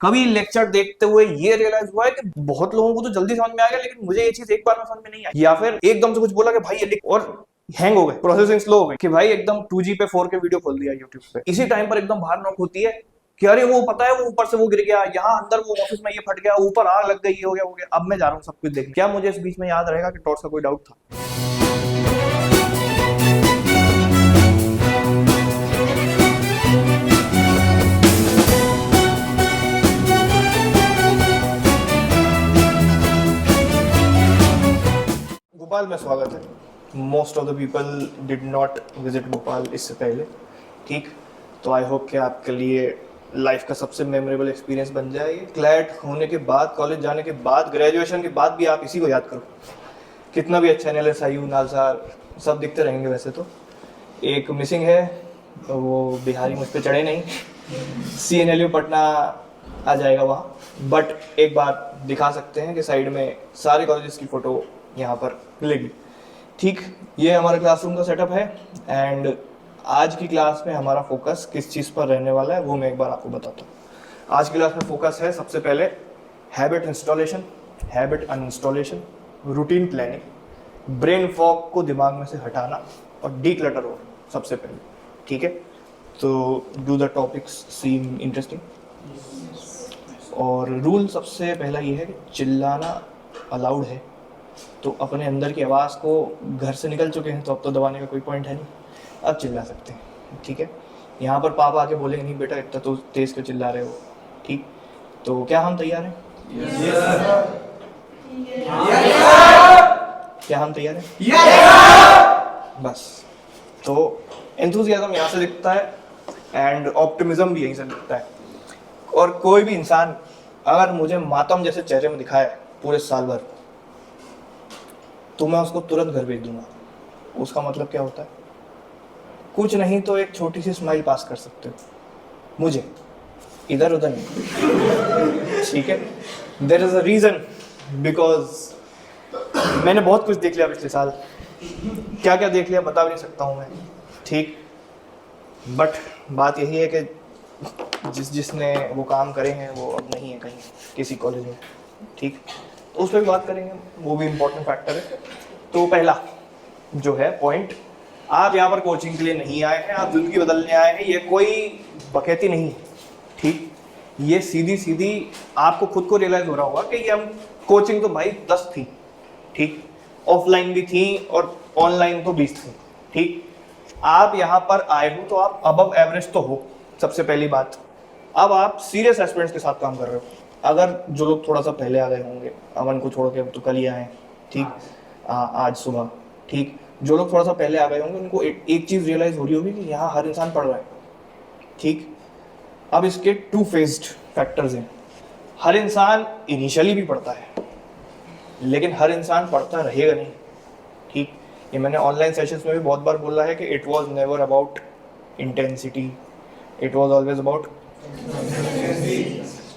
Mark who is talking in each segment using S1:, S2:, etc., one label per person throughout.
S1: कभी लेक्चर देखते हुए ये रियलाइज हुआ है कि बहुत लोगों को तो जल्दी समझ में आ गया, लेकिन मुझे ये चीज एक बार में समझ में नहीं आई, या फिर एकदम से कुछ बोला कि भाई ये लिख, और हैंग हो गए, प्रोसेसिंग स्लो हो गई कि भाई एकदम 2G पे 4K वीडियो खोल दिया यूट्यूब पे। इसी टाइम पर एकदम बाहर नॉक होती है कि अरे वो पता है वो ऊपर से वो गिर गया, यहाँ अंदर वो ऑफिस में ये फट गया, ऊपर आग लग गई, ये हो गया, अब मैं जा रहा हूँ सब कुछ देखने। क्या मुझे इस बीच में याद रहेगा कि टॉर्च का कोई डाउट था? भोपाल में स्वागत है। Most of the people did not visit Bhopal इससे पहले, ठीक? तो आई होप कि आपके लिए लाइफ का सबसे मेमोरेबल एक्सपीरियंस बन जाए। क्लैट होने के बाद, कॉलेज जाने के बाद, ग्रेजुएशन के बाद भी आप इसी को याद करो। कितना भी अच्छा NLSIU नालसार सब दिखते रहेंगे। वैसे तो एक मिसिंग है, वो बिहारी मुझ पर चढ़े नहीं, CNLU पटना आ जाएगा वहाँ, बट एक बार दिखा सकते हैं कि साइड में सारे कॉलेजेस की फ़ोटो यहाँ पर मिलेगी, ठीक? ये हमारे क्लासरूम का सेटअप है। एंड आज की क्लास में हमारा फोकस किस चीज़ पर रहने वाला है वो मैं एक बार आपको बताता हूँ। आज की क्लास में फोकस है सबसे पहले habit installation, habit uninstallation, routine planning, brain fog को दिमाग में से हटाना और डीक्लटर हो सबसे पहले, ठीक है? तो do the topics seem interesting? और रूल सबसे पहला ये है कि चिल्लाना अलाउड है, तो अपने अंदर की आवाज़ को, घर से निकल चुके हैं तो अब तो दबाने का कोई पॉइंट है नहीं, अब चिल्ला सकते हैं, ठीक है? यहाँ पर पापा आके बोलेंगे नहीं बेटा इतना तो तेज़ क्यों चिल्ला रहे हो, ठीक? तो क्या हम तैयार हैं? क्या हम तैयार हैं? बस, तो एंथुसियाज्म यहाँ से दिखता है एंड ऑप्टिमिज्म भी यहीं से दिखता है। और कोई भी इंसान अगर मुझे मातम जैसे चेहरे में दिखाए पूरे साल भर, तो मैं उसको तुरंत घर भेज दूंगा। उसका मतलब क्या होता है? कुछ नहीं तो एक छोटी सी स्माइल पास कर सकते हो मुझे, इधर उधर नहीं, ठीक है? There is a reason, because मैंने बहुत कुछ देख लिया पिछले साल। क्या क्या देख लिया बता भी नहीं सकता हूँ मैं, ठीक? बट बात यही है कि जिसने वो काम करे हैं वो अब नहीं है कहीं किसी कॉलेज में, ठीक? तो उस पर भी बात करेंगे, वो भी इम्पोर्टेंट फैक्टर है। तो पहला जो है पॉइंट, आप यहाँ पर कोचिंग के लिए नहीं आए हैं, आप जिंदगी बदलने आए हैं। ये कोई बकैती नहीं है, ठीक? ये सीधी सीधी आपको खुद को रियलाइज हो रहा होगा कि ये हम कोचिंग तो भाई 10 थी, ठीक? ऑफलाइन भी थी और ऑनलाइन तो 20 थी, ठीक? आप यहाँ पर आए हो तो आप अबव एवरेज तो हो, सबसे पहली बात। अब आप सीरियस एस्पिरेंट्स के साथ काम कर रहे हो। अगर जो लोग थोड़ा सा पहले आ गए होंगे, अमन को छोड़ के तो कल ही आए, ठीक? आज सुबह, ठीक? जो लोग थोड़ा सा पहले आ गए होंगे उनको एक चीज़ रियलाइज हो रही होगी कि यहाँ हर इंसान पढ़ रहा है, ठीक? अब इसके 2 फेज्ड फैक्टर्स हैं। हर इंसान इनिशियली भी पढ़ता है, लेकिन हर इंसान पढ़ता रहेगा नहीं, ठीक? ये मैंने ऑनलाइन सेशंस में भी बहुत बार बोला है कि it was never about intensity, it was always about.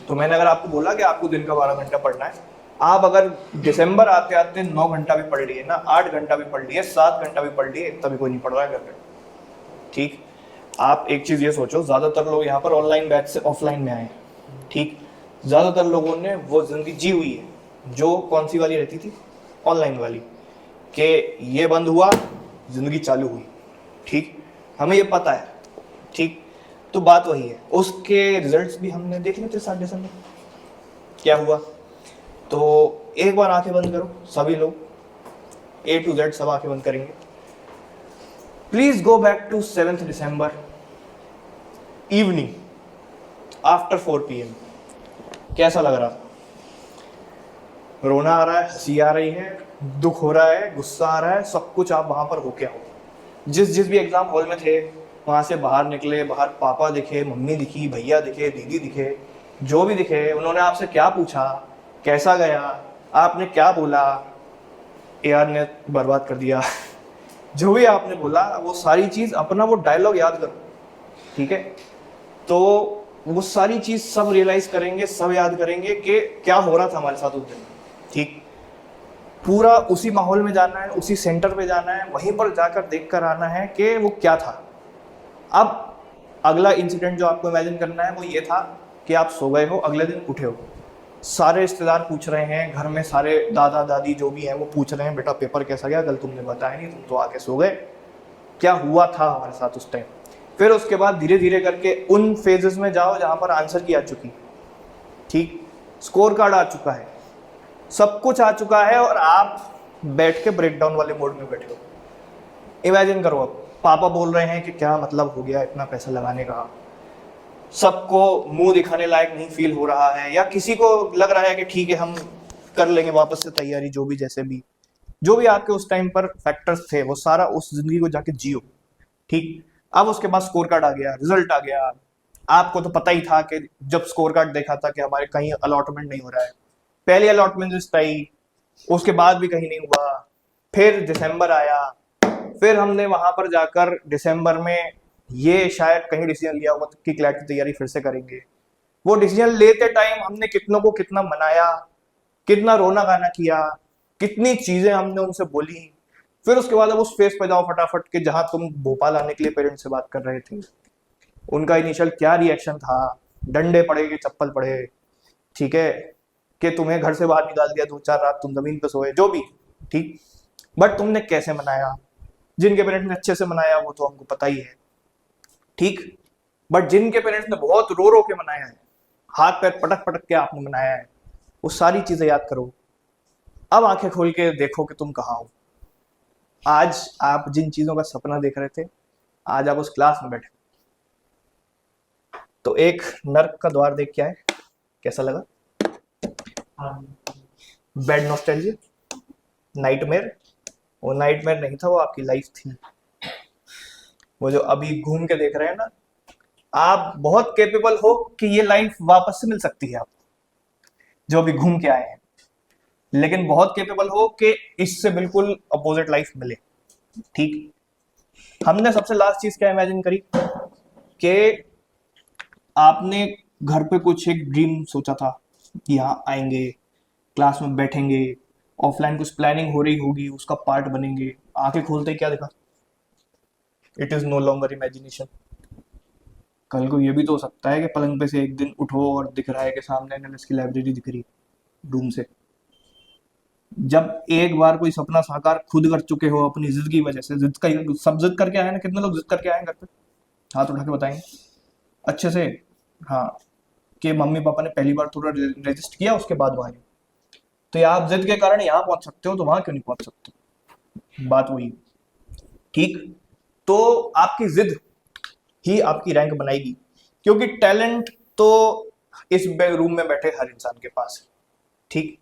S1: तो मैंने अगर आपको बोला कि आपको दिन का 12 घंटा पढ़ना है, आप अगर दिसंबर आते आते 9 घंटा भी पढ़ लिए ना, 8 घंटा भी पढ़ लिए, 7 घंटा भी पढ़ लिए, तभी कोई नहीं पढ़ रहा है घर पे, ठीक? आप एक चीज़ ये सोचो, ज़्यादातर लोग यहाँ पर ऑनलाइन बैच से ऑफलाइन में आए, ठीक? ज़्यादातर लोगों ने वो ज़िंदगी जी हुई है जो कौन सी वाली रहती थी, ऑनलाइन वाली, कि ये बंद हुआ ज़िंदगी चालू हुई, ठीक? हमें ये पता है, ठीक? तो बात वही है। उसके रिजल्ट्स भी हमने देख लिए थे 7 दिसंबर क्या हुआ। तो एक बार आंखें बंद करो सभी लोग, A to Z सब आंखें बंद करेंगे। Please go back to 7th December evening after 4 PM। कैसा लग रहा? रोना आ रहा है, हंसी आ रही है, दुख हो रहा है, गुस्सा आ रहा है, सब कुछ आप वहां पर हो क्या हो। जिस भी एग्जाम हॉल में थे वहाँ से बाहर निकले, बाहर पापा दिखे, मम्मी दिखी, भैया दिखे, दीदी दिखे, जो भी दिखे, उन्होंने आपसे क्या पूछा, कैसा गया, आपने क्या बोला, यार ने बर्बाद कर दिया जो भी आपने बोला वो सारी चीज़ अपना वो डायलॉग याद करो, ठीक है? तो वो सारी चीज़ सब रियलाइज करेंगे, सब याद करेंगे कि क्या हो रहा था हमारे साथ उस दिन, ठीक? पूरा उसी माहौल में जाना है, उसी सेंटर पे जाना है, वहीं पर जाकर देख कर आना है कि वो क्या था। अब अगला इंसिडेंट जो आपको इमेजिन करना है वो ये था कि आप सो गए हो, अगले दिन उठे हो, सारे रिश्तेदार पूछ रहे हैं, घर में सारे दादा दादी जो भी हैं वो पूछ रहे हैं बेटा पेपर कैसा गया, कल तुमने बताया नहीं, तुम तो आके सो गए, क्या हुआ था हमारे साथ उस टाइम। फिर उसके बाद धीरे धीरे करके उन फेजेस में जाओ जहां पर आंसर की आ चुकी, ठीक, स्कोर कार्ड आ चुका है, सब कुछ आ चुका है, और आप बैठ के ब्रेकडाउन वाले मोड में बैठे हो। इमेजिन करो, अब पापा बोल रहे हैं कि क्या मतलब हो गया इतना पैसा लगाने का, सबको मुंह दिखाने लायक नहीं फील हो रहा है, या किसी को लग रहा है कि ठीक है हम कर लेंगे वापस से तैयारी, जो भी जैसे भी जो भी आपके उस टाइम पर फैक्टर्स थे वो सारा उस जिंदगी को जाके जियो, ठीक। अब उसके बाद स्कोर कार्ड आ गया, रिजल्ट आ गया, आपको तो पता ही था कि जब स्कोर कार्ड देखा था कि हमारे कहीं अलॉटमेंट नहीं हो रहा है, पहली अलॉटमेंट लिस्ट आई, उसके बाद भी कहीं नहीं हुआ, फिर दिसंबर आया, फिर हमने वहां पर जाकर दिसंबर में ये शायद कहीं डिसीजन लिया होगा कि क्लैट की तैयारी फिर से करेंगे। वो डिसीजन लेते टाइम हमने कितनों को कितना मनाया, कितना रोना गाना किया, कितनी चीजें हमने उनसे बोली। फिर उसके बाद अब उस फेस पे जाओ फटाफट के जहां तुम भोपाल आने के लिए पेरेंट्स से बात कर रहे थे, उनका इनिशियल क्या रिएक्शन था, डंडे पड़े कि चप्पल पड़े, ठीक है, कि तुम्हें घर से बाहर निकाल दिया, 2-4 रात तुम जमीन पे सोए, जो भी, ठीक। बट तुमने कैसे मनाया, जिनके पेरेंट्स ने अच्छे से मनाया वो तो हमको पता ही है, ठीक। बट जिनके पेरेंट्स ने बहुत रो रो के मनाया है, हाथ पैर पटक पटक के आपने मनाया है, वो सारी चीजें याद करो। अब आंखें खोल के देखो कि तुम कहाँ हो। आज आप जिन चीजों का सपना देख रहे थे, आज आप उस क्लास में बैठे। तो एक नर्क का द्वार देख के आए, कैसा लगा? Bad nostalgia, nightmare. वो नाइटमेयर नहीं था, वो आपकी लाइफ थी। वो जो अभी घूम के देख रहे हैं ना, आप बहुत कैपेबल हो कि ये लाइफ वापस से मिल सकती है आपको, जो अभी घूम के आए हैं, लेकिन बहुत कैपेबल हो कि इससे बिल्कुल अपोजिट लाइफ मिले, ठीक। हमने सबसे लास्ट चीज क्या इमेजिन करी कि आपने घर पे कुछ एक ड्रीम सोचा था कि यहाँ आएंगे, क्लास में बैठेंगे, ऑफलाइन कुछ प्लानिंग हो रही होगी, उसका पार्ट बनेंगे। आंखें खोलते ही क्या देखा? It is no longer imagination. कल को ये भी तो हो सकता है कि पलंग पे से एक दिन उठो और दिख रहा है कि सामने एनएलएस की लाइब्रेरी दिख रही है रूम से। जब एक बार कोई सपना साकार खुद कर चुके हो अपनी जिद की वजह से, जिद का सब जिद करके आए ना, कितने लोग जिद करके आए घर पे, हाथ उठा के बताएंगे अच्छे से, हाँ, कि मम्मी पापा ने पहली बार थोड़ा रजिस्ट किया उसके बाद वहां। तो या आप जिद के कारण यहाँ पहुंच सकते हो, तो वहां क्यों नहीं पहुंच सकते? बात वही, ठीक। तो आपकी जिद ही आपकी रैंक बनाएगी, क्योंकि टैलेंट तो इस रूम में बैठे हर इंसान के पास है, ठीक।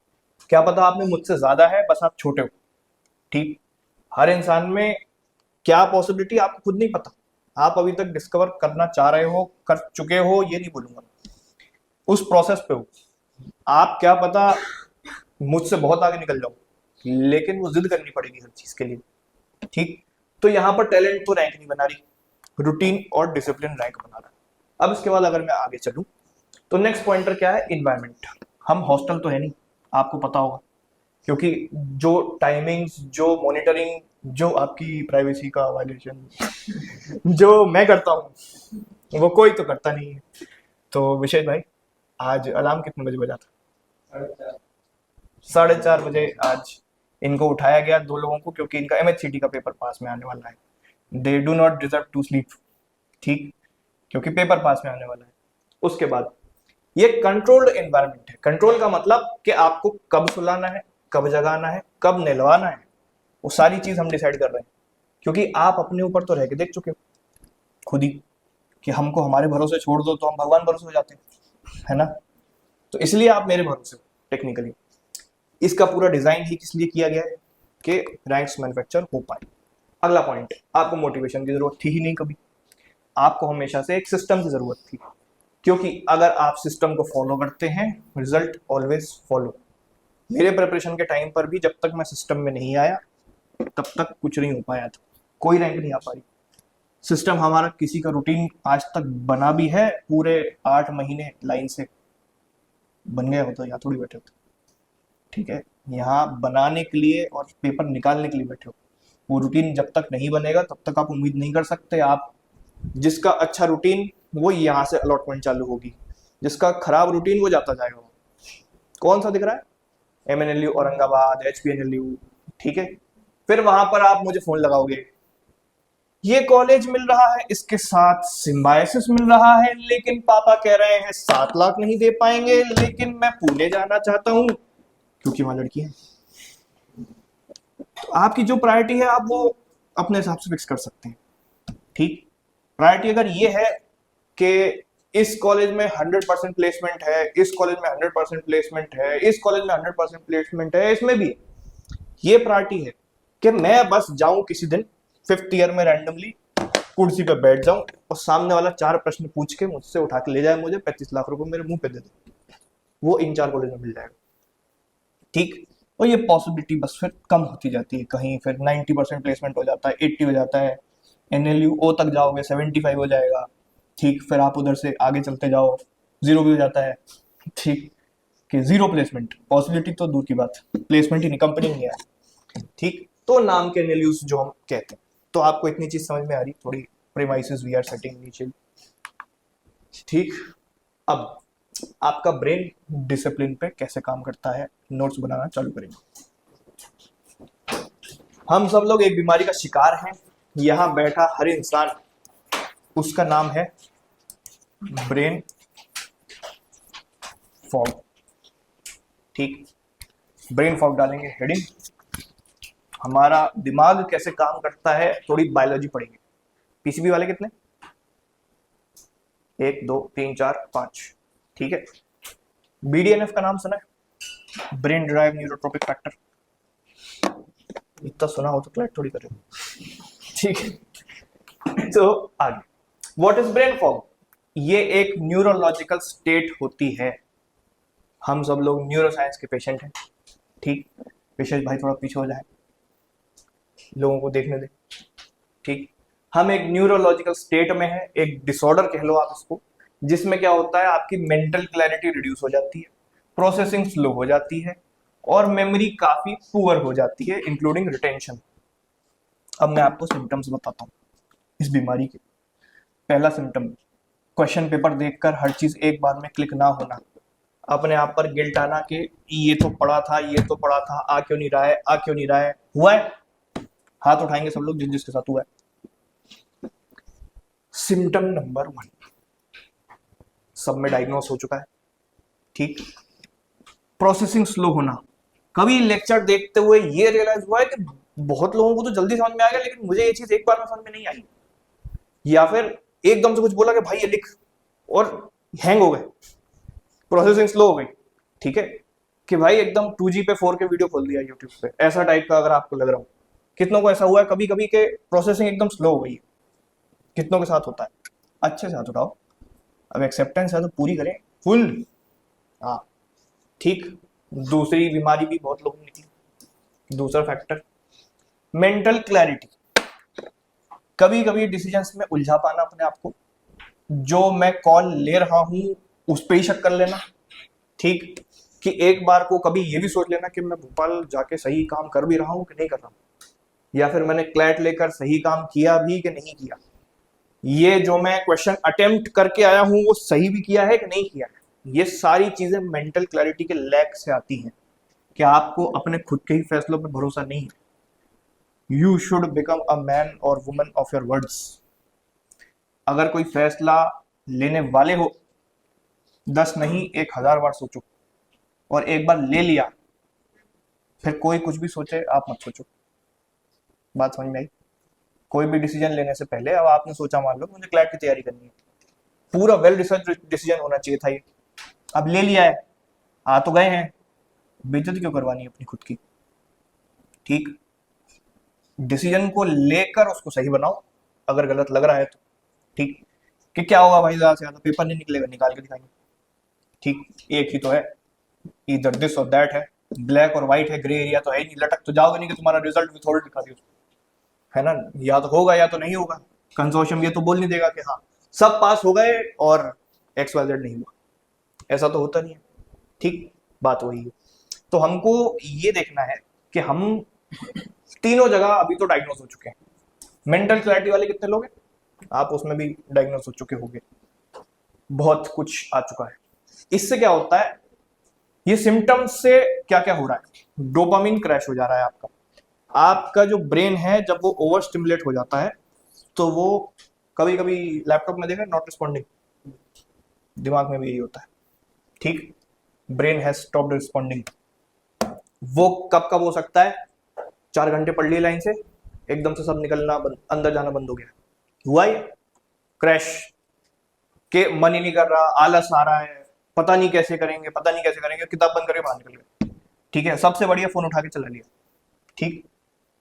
S1: क्या पता आप में मुझसे ज्यादा है, बस आप छोटे हो, ठीक। हर इंसान में क्या पॉसिबिलिटी आपको खुद नहीं पता, आप अभी तक डिस्कवर करना चाह रहे हो, कर चुके हो ये नहीं बोलूंगा, उस प्रोसेस पे हो। आप क्या पता मुझसे बहुत आगे निकल जाओ, लेकिन वो जिद करनी पड़ेगी हर चीज के लिए, ठीक। तो यहाँ पर टैलेंट तो रैंक नहीं बना रही, रूटीन और डिसिप्लिन रैंक बना रहा। अब इसके बाद अगर मैं आगे चलूं तो नेक्स्ट पॉइंटर क्या है? इन्वायरमेंट। हम हॉस्टल तो है नहीं, आपको पता होगा, क्योंकि जो टाइमिंग्स, जो मॉनिटरिंग, जो आपकी प्राइवेसी का वायलेशन जो मैं करता हूँ वो कोई तो करता नहीं है। तो विशेष भाई, आज अलार्म कितने बजे बजा था? 4:30 बजे आज इनको उठाया गया, दो लोगों को, क्योंकि इनका एमएचसीटी का पेपर पास में आने वाला है। They do not deserve to sleep, ठीक, क्योंकि पेपर पास में आने वाला है। उसके बाद ये कंट्रोल्ड एनवायरनमेंट है। कंट्रोल का मतलब कि आपको कब सुलाना है, कब जगाना है, कब नहलवाना है, वो सारी चीज हम डिसाइड कर रहे हैं, क्योंकि आप अपने ऊपर तो रह के देख चुके हो खुद ही कि हमको हमारे भरोसे छोड़ दो तो हम भगवान भरोसे हो जाते हैं, है ना। तो इसलिए आप मेरे भरोसे हो टेक्निकली। इसका पूरा डिजाइन ही किस लिए किया गया है कि रैंक्स मैन्युफैक्चर हो पाए। अगला पॉइंट, आपको मोटिवेशन की जरूरत थी ही नहीं कभी, आपको हमेशा से एक सिस्टम की जरूरत थी, क्योंकि अगर आप सिस्टम को फॉलो करते हैं, रिजल्ट ऑलवेज फॉलो। मेरे प्रिपरेशन के टाइम पर भी जब तक मैं सिस्टम में नहीं आया तब तक कुछ नहीं हो पाया था, कोई रैंक नहीं आ पाई। सिस्टम हमारा किसी का रूटीन आज तक बना भी है, पूरे 8 महीने लाइन से बन गया होता, यहाँ थोड़ी बैठे होते, ठीक है, यहाँ बनाने के लिए और पेपर निकालने के लिए बैठे हो। वो रूटीन जब तक नहीं बनेगा तब तक आप उम्मीद नहीं कर सकते। आप जिसका अच्छा रूटीन, वो यहाँ से अलॉटमेंट चालू होगी, जिसका खराब रूटीन वो जाता जाएगा। कौन सा दिख रहा है? MNLU औरंगाबाद, HPNLU, ठीक है। फिर वहां पर आप मुझे फोन लगाओगे, ये कॉलेज मिल रहा है, इसके साथ सिम्बायोसिस मिल रहा है, लेकिन पापा कह रहे हैं 7 लाख नहीं दे पाएंगे, लेकिन मैं पुणे जाना चाहता हूं क्योंकि वहां लड़की है। तो आपकी जो प्रायोरिटी है आप वो अपने हिसाब से फिक्स कर सकते हैं, ठीक। प्रायोरिटी अगर ये है कि इस कॉलेज में 100% प्लेसमेंट है, इस कॉलेज में 100% प्लेसमेंट है, इस कॉलेज में 100% प्लेसमेंट है, इसमें भी ये प्रायोरिटी है कि मैं बस जाऊं किसी दिन 5th ईयर में रैंडमली कुर्सी पे बैठ जाऊं और सामने वाला 4 प्रश्न पूछ के मुझसे उठा के ले जाए, मुझे 35 लाख रुपए मेरे मुंह पे दे दे, वो इन 4 कॉलेज में मिल जाएगा, ठीक। और ये पॉसिबिलिटी बस फिर कम होती जाती है, कहीं फिर 90% प्लेसमेंट हो जाता है, 80 हो जाता है, NLU O तक जाओगे 75 हो जाएगा, ठीक। फिर आप उधर से आगे चलते जाओ 0 भी हो जाता है, ठीक, कि 0 प्लेसमेंट, पॉसिबिलिटी तो दूर की बात, प्लेसमेंट ही नहीं, कंपनी नहीं है, ठीक। तो नाम के NLUs जो हम कहते हैं। तो आपको इतनी चीज समझ में आ रही, थोड़ी premises we are setting initial, ठीक। अब आपका ब्रेन डिसिप्लिन पे कैसे काम करता है, नोट्स बनाना चालू करेंगे। हम सब लोग एक बीमारी का शिकार हैं, यहां बैठा हर इंसान, उसका नाम है ब्रेन फॉग, ठीक। ब्रेन फॉग डालेंगे हेडिंग, हमारा दिमाग कैसे काम करता है, थोड़ी बायोलॉजी पढ़ेंगे। PCB वाले कितने? 1 2 3 4 5, ठीक है। BDNF का नाम सुना है? ब्रेन ड्राइव न्यूरोट्रोपिक फैक्टर, इतना सुना हो तो क्लैट थोड़ी करें, ठीक है। तो आगे, व्हाट इज ब्रेन फॉग? ये एक न्यूरोलॉजिकल स्टेट होती है। हम सब लोग न्यूरोसाइंस के पेशेंट हैं, ठीक। विशेष भाई थोड़ा पीछे हो जाए, लोगों को देखने दे, ठीक। हम एक न्यूरोलॉजिकल स्टेट में है, एक डिसऑर्डर कह लो आप इसको, जिसमें क्या होता है, आपकी मेंटल क्लैरिटी रिड्यूस हो जाती है, प्रोसेसिंग स्लो हो जाती है और मेमोरी काफी पुअर हो जाती है, इंक्लूडिंग रिटेंशन। अब मैं आपको सिम्टम्स बताता हूँ इस बीमारी के। पहला सिम्टम, क्वेश्चन पेपर देखकर हर चीज एक बार में क्लिक ना होना, अपने आप पर गिल्ट आना कि ये तो पढ़ा था, ये तो पढ़ा था, आ क्यों नहीं रहा है, आ क्यों नहीं रहा है। हुआ है? हाथ उठाएंगे सब लोग जिन जिसके साथ हुआ है। सिम्टम नंबर 1 सब में डायग्नोस हो चुका है, ठीक। प्रोसेसिंग स्लो होना, कभी लेक्चर देखते हुए ये रियलाइज हुआ है कि बहुत लोगों को तो जल्दी समझ में आ गया, लेकिन मुझे ये चीज एक बार में समझ में नहीं आई, या फिर एकदम से कुछ बोला कि भाई ये लिख और हैंग हो गए, प्रोसेसिंग स्लो हो गई, ठीक है। कि भाई एकदम 2G पे 4K वीडियो खोल दिया यूट्यूब पे, ऐसा टाइप का अगर आपको लग रहा हो। कितनों को ऐसा हुआ है कभी कभी के प्रोसेसिंग एकदम स्लो हो गई है? कितनों के साथ होता है? अच्छे से हाथ उठाओ, अब एक्सेप्टेंस है तो पूरी करें फुल, हाँ, ठीक। दूसरी बीमारी भी बहुत लोगों में निकली, दूसरा फैक्टर मेंटल क्लैरिटी, कभी कभी डिसीजंस में उलझा पाना अपने आप को, जो मैं कॉल ले रहा हूं उस पर ही शक कर लेना, ठीक। कि एक बार को कभी ये भी सोच लेना कि मैं भोपाल जाके सही काम कर भी रहा हूं कि नहीं कर रहा हूं, या फिर मैंने क्लैट लेकर सही काम किया भी कि नहीं किया, ये जो मैं क्वेश्चन अटेम्प्ट करके आया हूं वो सही भी किया है कि नहीं किया है। ये सारी चीजें मेंटल क्लैरिटी के लैक से आती हैं कि आपको अपने खुद के ही फैसलों पर भरोसा नहीं है। You should become a man और वुमन ऑफ योर वर्ड्स। अगर कोई फैसला लेने वाले हो, 10 नहीं 1000 बार सोचो, और एक बार ले लिया फिर कोई कुछ भी सोचे आप मत सोचो। बात समझ में आई? कोई भी डिसीजन लेने से पहले, अब आपने सोचा मान लो मुझे क्लैट की तैयारी करनी है, पूरा वेल रिसर्च डिसीजन होना चाहिए था ये, अब ले लिया है, आ तो गए हैं, बेइज्जती क्यों करवानी है अपनी खुद की, ठीक। डिसीजन को लेकर उसको सही बनाओ, अगर गलत लग रहा है तो, ठीक। कि क्या होगा भाई, ज्यादा से ज्यादा पेपर नहीं निकलेगा, निकाल के दिखाएंगे, ठीक। एक ही तो है, इधर दिस और दैट है, ब्लैक और व्हाइट है, ग्रे एरिया तो है नहीं, लटक तो जाओगे नहीं कि तुम्हारा रिजल्ट विथहोल्ड दिखा दियो, है ना, या तो होगा या तो नहीं होगा। कंसोर्शियम ये तो बोल नहीं देगा कि हाँ सब पास हो गए और XYZ नहीं हुआ, ऐसा तो होता नहीं है, ठीक। बात वही है। तो हमको ये देखना है कि हम तीनों जगह अभी तो डायग्नोस हो चुके हैं। मेंटल क्लैरिटी वाले कितने लोग हैं? आप उसमें भी डायग्नोस हो चुके होंगे, बहुत कुछ आ चुका है, इससे क्या होता है, ये सिम्टम्स से क्या क्या हो रहा है, डोपामिन क्रैश हो जा रहा है आपका। आपका जो ब्रेन है जब वो ओवर स्टिमुलेट हो जाता है तो वो, कभी कभी लैपटॉप में देखा नॉट रिस्पॉन्डिंग, दिमाग में भी यही होता है, ठीक, ब्रेन हैज स्टॉप्ड रिस्पॉन्डिंग। वो कब कब हो सकता है, 4 घंटे पढ़ लिए लाइन से, एकदम से सब निकलना अंदर जाना बंद हो गया, हुआ ही क्रैश, के मन ही नहीं कर रहा, आलस आ रहा है, पता नहीं कैसे करेंगे, पता नहीं कैसे करेंगे, किताब बंद करके बाहर निकल गए, ठीक है, सबसे बढ़िया फोन उठा के चला लिया, ठीक।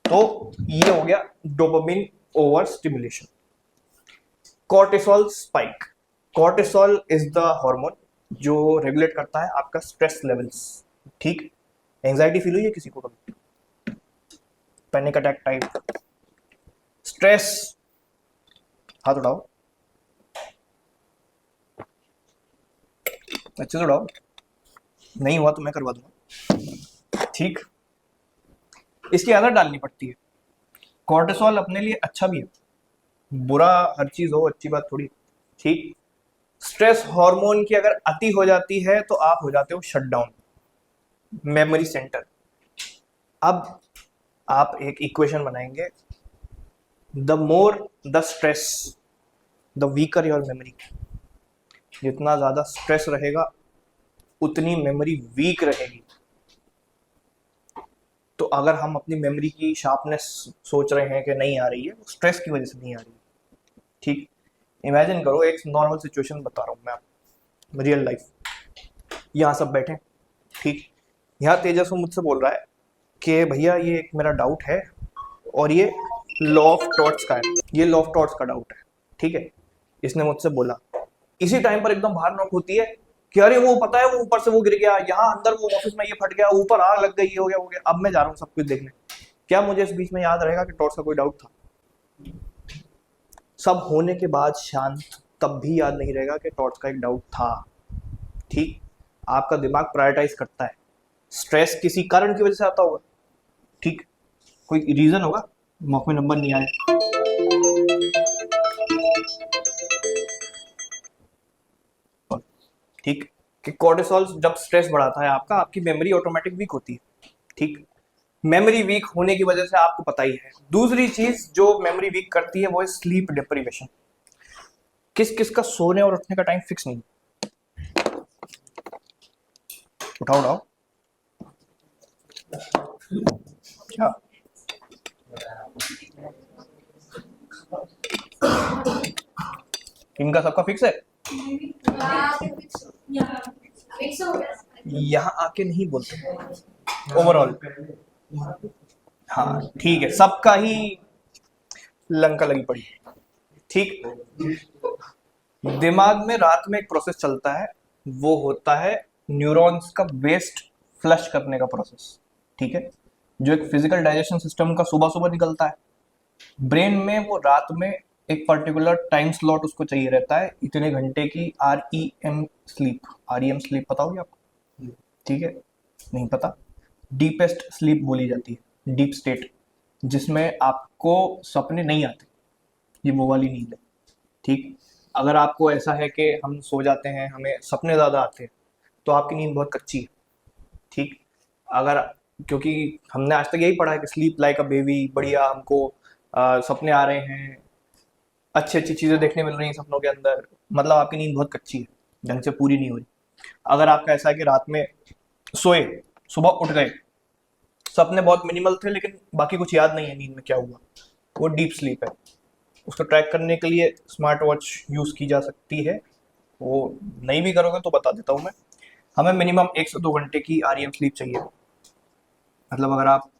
S1: तो ये हो गया dopamine over stimulation. Cortisol spike, cortisol is the hormone जो रेगुलेट करता है आपका स्ट्रेस लेवल्स, ठीक। एंजाइटी फील हुई है किसी को कभी, पैनिक अटैक टाइप, स्ट्रेस, हाथ उठाओ, अच्छे से उठाओ, नहीं हुआ तो मैं करवा दूंगा, ठीक। इसकी आदत डालनी पड़ती है। कॉर्टिसोल अपने लिए अच्छा भी है, बुरा हर चीज हो अच्छी बात थोड़ी, ठीक। स्ट्रेस हार्मोन की अगर अति हो जाती है तो आप हो जाते हो शट डाउन, मेमोरी सेंटर। अब आप एक इक्वेशन बनाएंगे, the more the stress the weaker your memory, जितना ज्यादा स्ट्रेस रहेगा उतनी मेमोरी वीक रहेगी। तो अगर हम अपनी मेमोरी की शार्पनेस सोच रहे हैं कि नहीं आ रही है, स्ट्रेस की वजह से नहीं आ रही है, ठीक। इमेजिन करो, एक नॉर्मल सिचुएशन बता रहा हूँ मैं आपको, रियल लाइफ, यहाँ सब बैठे, ठीक। यहाँ तेजस्वी मुझसे बोल रहा है कि भैया ये एक मेरा डाउट है और ये लॉ ऑफ टॉर्ट्स का है, ये लॉ ऑफ टॉर्ट्स का डाउट है, ठीक है, इसने मुझसे बोला। इसी टाइम पर एकदम बाहर नॉक होती है कि अरे वो पता है वो ऊपर से वो गिर गया, यहाँ अंदर वो ऑफिस में ये फट गया, ऊपर आग लग गई, ये हो गया, हो गया। अब मैं जा रहा हूँ सब कुछ देखने, क्या मुझे इस बीच में याद रहेगा कि टॉर्च का कोई डाउट था? सब होने के बाद शांत, तब भी याद नहीं रहेगा कि टॉर्च का एक डाउट था, ठीक। आपका दिमाग प्रायोरिटाइज करता है, स्ट्रेस किसी कारण की वजह से आता होगा, ठीक, कोई रीजन होगा, मौके में नंबर नहीं आया, ठीक। कि कॉर्टिसोल जब स्ट्रेस बढ़ाता है आपका, आपकी मेमोरी ऑटोमेटिक वीक होती है, ठीक। मेमोरी वीक होने की वजह से आपको पता ही है। दूसरी चीज जो मेमोरी वीक करती है वो है स्लीप डिप्रीवेशन। किस किस का सोने और उठने का टाइम फिक्स नहीं, उठाओ उठाओ, क्या इनका सबका फिक्स है? यहाँ आके नहीं बोलते, ओवरऑल, हाँ ठीक है, सबका ही लंका लगी पड़ी, ठीक। दिमाग में रात में एक प्रोसेस चलता है, वो होता है न्यूरॉन्स का वेस्ट फ्लश करने का प्रोसेस, ठीक है, जो एक फिजिकल डाइजेशन सिस्टम का सुबह सुबह निकलता है ब्रेन में, वो रात में एक पर्टिकुलर टाइम स्लॉट उसको चाहिए रहता है, इतने घंटे की REM स्लीप, REM स्लीप पता होगी आपको, ठीक है, नहीं पता, डीपेस्ट स्लीप बोली जाती है, डीप स्टेट, जिसमें आपको सपने नहीं आते, ये वो वाली नींद है, ठीक। अगर आपको ऐसा है कि हम सो जाते हैं हमें सपने ज़्यादा आते हैं तो आपकी नींद बहुत कच्ची है, ठीक। अगर, क्योंकि हमने आज तक यही पढ़ा है कि स्लीप लाइक अ बेबी, बढ़िया हमको सपने आ रहे हैं, अच्छी अच्छी चीज़ें देखने मिल रही हैं सपनों के अंदर, मतलब आपकी नींद बहुत कच्ची है, ढंग से पूरी नहीं हो रही। अगर आपका ऐसा है कि रात में सोए, सुबह उठ गए, सपने बहुत मिनिमल थे लेकिन बाकी कुछ याद नहीं है नींद में क्या हुआ, वो डीप स्लीप है। उसको ट्रैक करने के लिए स्मार्ट वॉच यूज़ की जा सकती है, वो नहीं भी करोगे तो बता देता हूँ मैं। हमें मिनिमम 1 से 2 घंटे की REM स्लीप चाहिए, मतलब अगर आप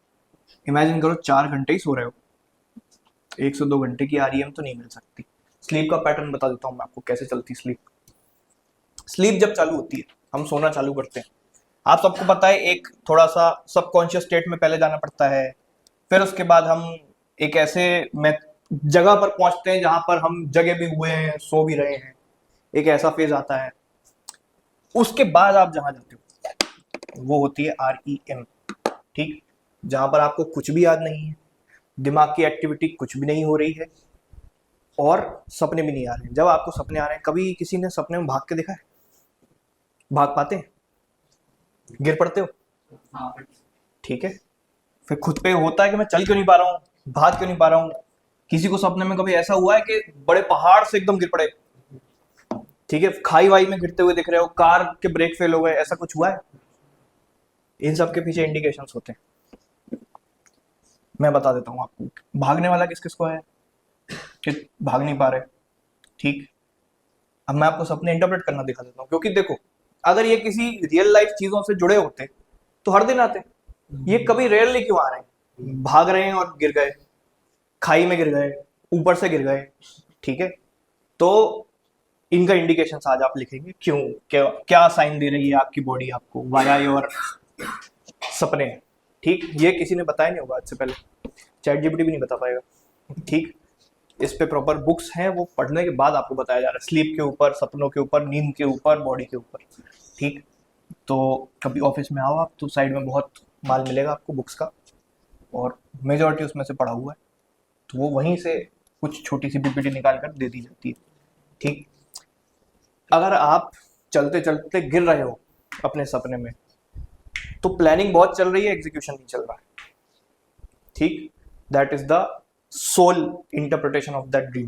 S1: इमेजिन करो 4 घंटे ही सो रहे हो, 1 से 2 घंटे की REM तो नहीं मिल सकती। स्लीप का पैटर्न बता देता हूँ मैं आपको कैसे चलती स्लीप। स्लीप जब चालू होती है, हम सोना चालू करते हैं, आप सबको पता है एक थोड़ा सा सबकॉन्शियस स्टेट में पहले जाना पड़ता है, फिर उसके बाद हम एक ऐसे में जगह पर पहुंचते हैं जहां पर हम जगे भी हुए हैं, सो भी रहे हैं, एक ऐसा फेज आता है। उसके बाद आप जहां जाते हो वो होती है REM, ठीक, जहां पर आपको कुछ भी याद नहीं है, दिमाग की एक्टिविटी कुछ भी नहीं हो रही है और सपने भी नहीं आ रहे हैं। जब आपको सपने आ रहे हैं, कभी किसी ने सपने में भाग के देखा है? भाग पाते हैं? गिर पड़ते हो? ठीक है, फिर खुद पे होता है कि मैं चल क्यों नहीं पा रहा हूँ, भाग क्यों नहीं पा रहा हूँ। किसी को सपने में कभी ऐसा हुआ है कि बड़े पहाड़ से एकदम गिर पड़े? ठीक है, खाई वाई में गिरते हुए दिख रहे हो, कार के ब्रेक फेल हो गए, ऐसा कुछ हुआ है? इन सब के पीछे इंडिकेशंस होते हैं। मैं बता देता हूँ आपको, भागने वाला किस किस को है कि भाग नहीं पा रहे। ठीक, अब मैं आपको सपने इंटरप्रेट करना दिखा देता हूँ, क्योंकि देखो अगर ये किसी रियल लाइफ चीजों से जुड़े होते तो हर दिन आते। ये कभी रेयरली क्यों आ रहे हैं? भाग रहे हैं और गिर गए, खाई में गिर गए, ऊपर से गिर गए। ठीक है, तो इनका इंडिकेशन आज आप लिखेंगे क्यों, क्या क्या साइन दे रही है आपकी बॉडी आपको, वाया योर सपने। ठीक, ये किसी ने बताया नहीं होगा आज से पहले, चैट जीपीटी भी नहीं बता पाएगा। ठीक, इस पे प्रॉपर बुक्स हैं, वो पढ़ने के बाद आपको बताया जा रहा है, स्लीप के ऊपर, सपनों के ऊपर, नींद के ऊपर, बॉडी के ऊपर। ठीक, तो कभी ऑफिस में आओ आप तो साइड में बहुत माल मिलेगा आपको बुक्स का, और मेजॉरिटी उसमें से पढ़ा हुआ है, तो वो वहीं से कुछ छोटी सी पीपीटी निकाल कर दे दी जाती है। ठीक, अगर आप चलते चलते गिर रहे हो अपने सपने में, तो प्लानिंग बहुत चल रही है, एग्जीक्यूशन नहीं चल रहा है। ठीक, that is the sole interpretation of that dream.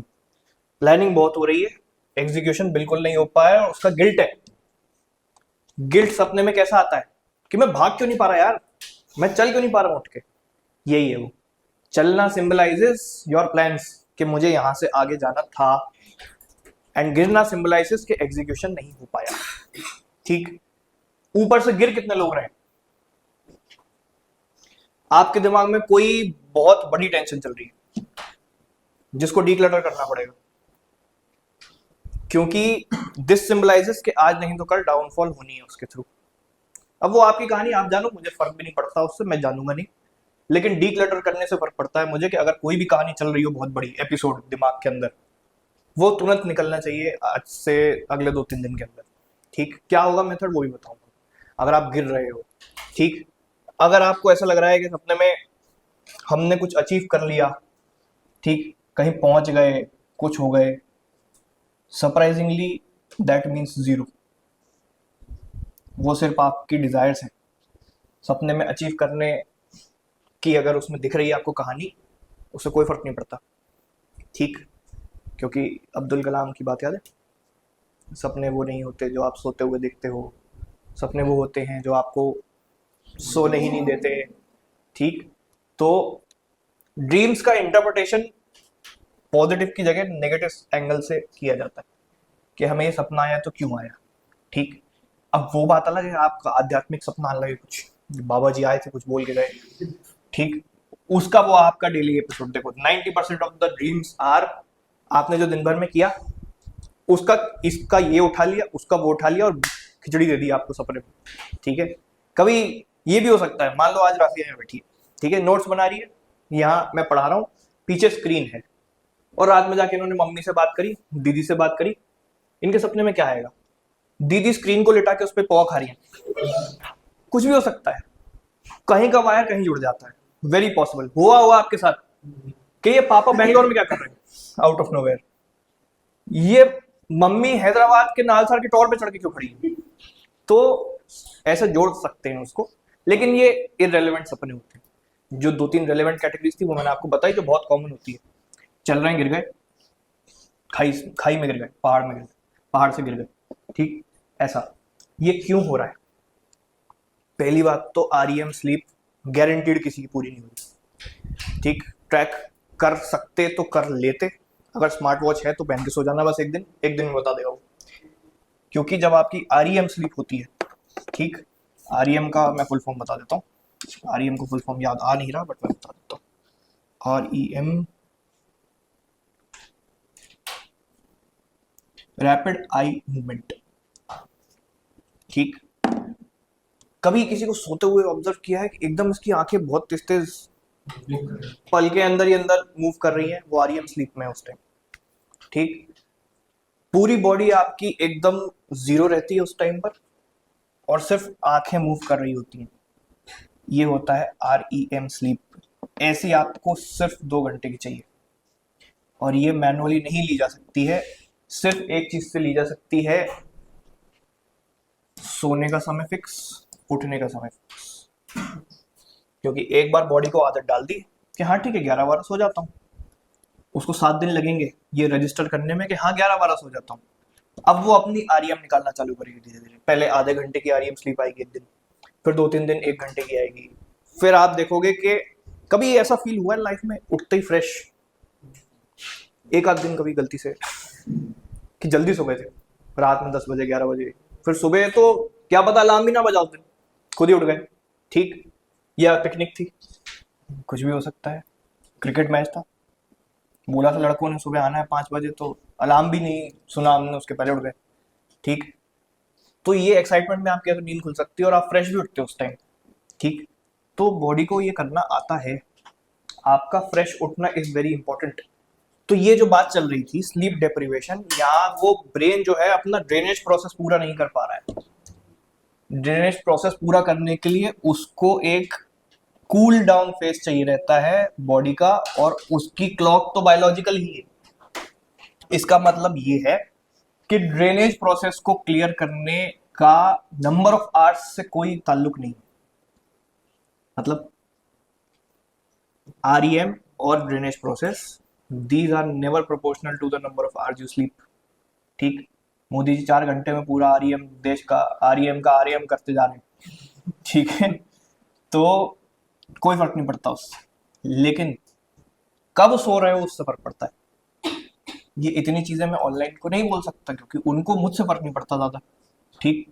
S1: Planning बहुत हो रही है, एग्जीक्यूशन बिल्कुल नहीं हो पाया, और उसका गिल्ट है। गिल्ट सपने में कैसा आता है कि मैं भाग क्यों नहीं पा रहा यार, मैं चल क्यों नहीं पा रहा हूं उठ के। यही है वो, चलना सिंबलाइजेस योर प्लान्स कि मुझे यहां से आगे जाना था, एंड गिरना सिंबलाइजेस कि एग्जीक्यूशन नहीं हो पाया। ठीक, ऊपर से गिर कितने लोग रहे? आपके दिमाग में कोई बहुत बड़ी टेंशन चल रही है जिसको डीक्लटर करना पड़ेगा, क्योंकि दिस सिंबलाइजेस कि आज नहीं तो कल डाउनफॉल होनी है उसके थ्रू। अब वो आपकी कहानी आप जानो, मुझे फर्क भी नहीं पड़ता उससे, मैं जानूंगा नहीं, लेकिन डीक्लटर करने से फर्क पड़ता है मुझे कि अगर कोई भी कहानी चल रही हो बहुत बड़ी एपिसोड दिमाग के अंदर, वो तुरंत निकलना चाहिए आज से अगले 2-3 दिन के अंदर। ठीक, क्या होगा मेथड वो भी बताऊंगा। अगर आप गिर रहे हो, ठीक, अगर आपको ऐसा लग रहा है कि सपने में हमने कुछ अचीव कर लिया, ठीक, कहीं पहुंच गए, कुछ हो गए, सरप्राइजिंगली दैट मीन्स जीरो। वो सिर्फ आपकी डिजायर्स हैं। सपने में अचीव करने की अगर उसमें दिख रही है आपको कहानी, उससे कोई फर्क नहीं पड़ता। ठीक, क्योंकि अब्दुल कलाम की बात याद है, सपने वो नहीं होते जो आप सोते हुए देखते हो, सपने वो होते हैं जो आपको सोने ही नहीं देते। ठीक, तो ड्रीम्स का इंटरप्रिटेशन पॉजिटिव की जगह नेगेटिव एंगल से किया जाता है कि हमें ये सपना आया तो क्यों आया। ठीक, अब वो बात अलग है, आपका आध्यात्मिक सपना अलग है, कुछ बाबा जी आए थे कुछ बोल के गए। ठीक, उसका वो आपका डेली एपिसोड देखो, 90% ऑफ द ड्रीम्स आर आपने जो दिन भर में किया, उसका इसका ये उठा लिया, उसका वो उठा लिया और खिचड़ी दे दी आपको सपने में। ठीक है, कभी ये भी हो सकता है, मान लो आज राफिया यहाँ बैठी है, ठीक है, नोट्स बना रही है, यहाँ मैं पढ़ा रहा हूँ, पीछे स्क्रीन है, और रात में जाके इन्होंने मम्मी से बात करी, दीदी से बात करी। इनके सपने में क्या आएगा? दीदी स्क्रीन को लिटा के उस पर पौ खा रही है। कुछ भी हो सकता है, कहीं का वायर कहीं जुड़ जाता है, वेरी पॉसिबल। हुआ आपके साथ कि ये पापा बैंगलोर में क्या कर रहे हैं आउट ऑफ नोवेयर, ये मम्मी हैदराबाद के नालसार के टॉवर पे चढ़ के क्यों खड़ी है। तो ऐसे जोड़ सकते हैं उसको, लेकिन ये इररेलेवेंट सपने होते हैं। जो 2-3 रेलेवेंट कैटेगरीज थी वो मैंने आपको बताई, जो बहुत कॉमन होती है। चल रहे हैं, गिर गए, खाई में गिर गए, पहाड़ में गिर गए, पहाड़ से गिर गए। ठीक, ऐसा ये क्यों हो रहा है? पहली बात तो आरईएम स्लीप गारंटीड किसी की पूरी नहीं होती। ठीक, ट्रैक कर सकते तो कर लेते, अगर स्मार्ट वॉच है तो पहन के सो जाना बस, एक दिन में बता देगा वो। क्योंकि जब आपकी आरईएम स्लीप होती है, ठीक, आरईएम का मैं फुल फॉर्म बता देता हूँ, आरईएम को फुल फॉर्म याद आ नहीं रहा बट मैं बता देता हूँ। REM, rapid eye movement. ठीक, कभी किसी को सोते हुए ऑब्जर्व किया है कि एकदम इसकी आंखें बहुत तेज तेज पल के अंदर ही अंदर मूव कर रही हैं, वो आरईएम स्लीप में उस टाइम। ठीक, पूरी बॉडी आपकी एकदम जीरो रहती है उस टाइम पर, और सिर्फ आंखें मूव कर रही होती हैं, ये होता है आरईएम स्लीप। ऐसी आपको सिर्फ 2 घंटे की चाहिए, और ये मैनुअली नहीं ली जा सकती है, सिर्फ एक चीज से ली जा सकती है, सोने का समय फिक्स, उठने का समय फिक्स, क्योंकि एक बार बॉडी को आदत डाल दी कि हाँ ठीक है 11-12 सो जाता हूँ, उसको 7 दिन लगेंगे ये रजिस्टर करने में कि हाँ 11-12 सो जाता हूँ। अब वो अपनी आरईएम निकालना चालू करेगी धीरे धीरे। पहले आधे घंटे की आरईएम स्लीप आएगी एक दिन, फिर 2-3 दिन 1 घंटे की आएगी। फिर आप देखोगे कि कभी ऐसा फील हुआ है लाइफ में उठते ही फ्रेश, एक आध दिन कभी गलती से कि जल्दी सो गए थे रात में 10 बजे 11 बजे, फिर सुबह तो क्या पता अलार्म भी ना बजा उस दिन, खुद ही उठ गए, ठीक, या पिकनिक थी, कुछ भी हो सकता है, क्रिकेट मैच था, बोला था लड़कों ने सुबह आना है 5 बजे, तो अलार्म भी नहीं सुना हमने, उसके पहले उठ गए, ठीक। तो ये एक्साइटमेंट में आपकी अगर नींद खुल सकती है और आप फ्रेश भी उठते हो उस टाइम, ठीक। तो बॉडी को ये करना आता है, आपका फ्रेश उठना इज वेरी इंपॉर्टेंट। तो ये जो बात चल रही थी स्लीप डेप्रिवेशन, यहाँ वो ब्रेन जो है अपना ड्रेनेज प्रोसेस पूरा नहीं कर पा रहा है। ड्रेनेज प्रोसेस पूरा करने के लिए उसको एक कूल डाउन फेज चाहिए रहता है बॉडी का, और उसकी क्लॉक तो बायोलॉजिकल ही है। इसका मतलब ये है कि ड्रेनेज प्रोसेस को क्लियर करने का नंबर ऑफ आवर्स से कोई ताल्लुक नहीं। मतलब आरईएम और drainage process, these are never proportional to the number of hours you sleep, ठीक। मोदी जी 4 घंटे में पूरा आरईएम देश का आरईएम करते जा रहे हैं, ठीक है। तो कोई फर्क नहीं पड़ता उससे, लेकिन कब सो रहे हो उससे फर्क पड़ता है। ये इतनी चीजें मैं ऑनलाइन को नहीं बोल सकता क्योंकि उनको मुझसे फर्क नहीं पड़ता ज्यादा, ठीक,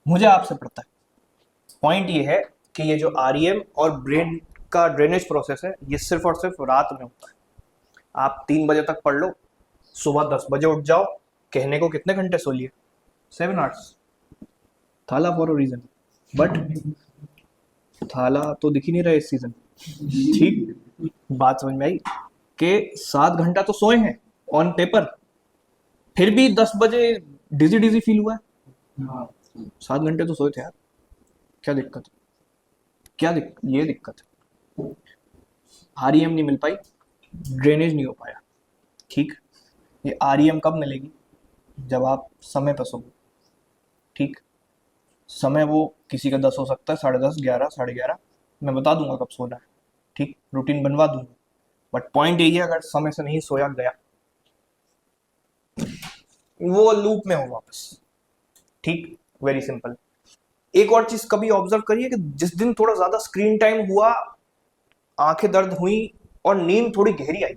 S1: मुझे आपसे पड़ता है। पॉइंट ये है कि ये जो आरईएम और ब्रेन का ड्रेनेज प्रोसेस है ये सिर्फ और सिर्फ रात में होता है। आप 3 बजे तक पढ़ लो, सुबह 10 बजे उठ जाओ, कहने को कितने घंटे सो लिए, 7 आवर्स, थाला फॉर अ रीजन, बट थाला तो दिख ही नहीं रहा इस सीजन, ठीक। बात समझ में आई कि 7 घंटा तो सोए हैं ऑन पेपर, फिर भी 10 बजे डिजी डिजी फील हुआ है। 7 घंटे तो सोए थे यार, क्या दिक्कत है, ये दिक्कत है। आरईएम नहीं मिल पाई, ड्रेनेज नहीं हो पाया, ठीक। ये आरईएम कब मिलेगी, जब आप समय पर सोओ, ठीक। समय वो किसी का 10 हो सकता है, 10:30, 11, 11:30, मैं बता दूंगा कब सोना है, ठीक, रूटीन बनवा दूंगा। बट पॉइंट यही है, अगर समय से नहीं सोया गया वो लूप में हो वापस, ठीक, वेरी सिंपल। एक और चीज कभी ऑब्जर्व करिए कि जिस दिन थोड़ा ज्यादा स्क्रीन टाइम हुआ, आंखें दर्द हुई और नींद थोड़ी गहरी आई,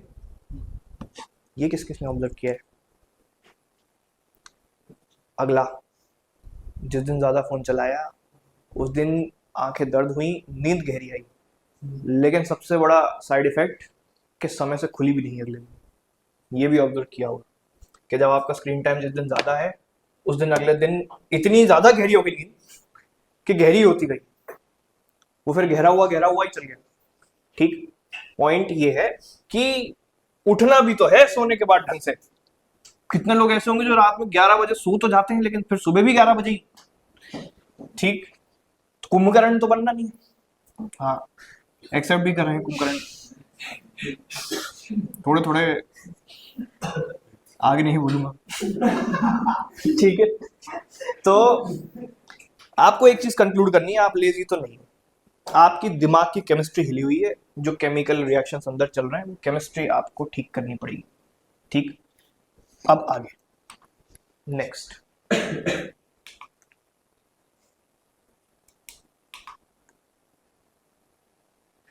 S1: ये किस किसने ऑब्जर्व किया है। अगला, जिस दिन ज्यादा फोन चलाया उस दिन आंखें दर्द हुई, नींद गहरी आई, लेकिन सबसे बड़ा साइड इफेक्ट कि समय से खुली भी नहीं अगले दिन। ये भी ऑब्जर्व किया होगा कि जब आपका स्क्रीन टाइम जिस दिन ज्यादा है उस दिन अगले दिन इतनी ज्यादा गहरी हो गई नींद कि गहरी होती गई, वो फिर गहरा हुआ ही चल गया, ठीक। पॉइंट ये है कि उठना भी तो है सोने के बाद ढंग से। कितने लोग ऐसे होंगे जो रात में 11 बजे सो तो जाते हैं लेकिन फिर सुबह भी 11 बजे ही, ठीक। तो कुंभकर्ण तो बनना नहीं है, हाँ, एक्सेप्ट भी कर रहे हैं कुंभकर्ण, थोड़े थोड़े आगे नहीं बोलूंगा, ठीक है। तो आपको एक चीज कंक्लूड करनी है, आप लेजी तो नहीं, आपकी दिमाग की केमिस्ट्री हिली हुई है, जो केमिकल रिएक्शंस अंदर चल रहे हैं वो केमिस्ट्री आपको ठीक करनी पड़ेगी, ठीक। अब आगे नेक्स्ट,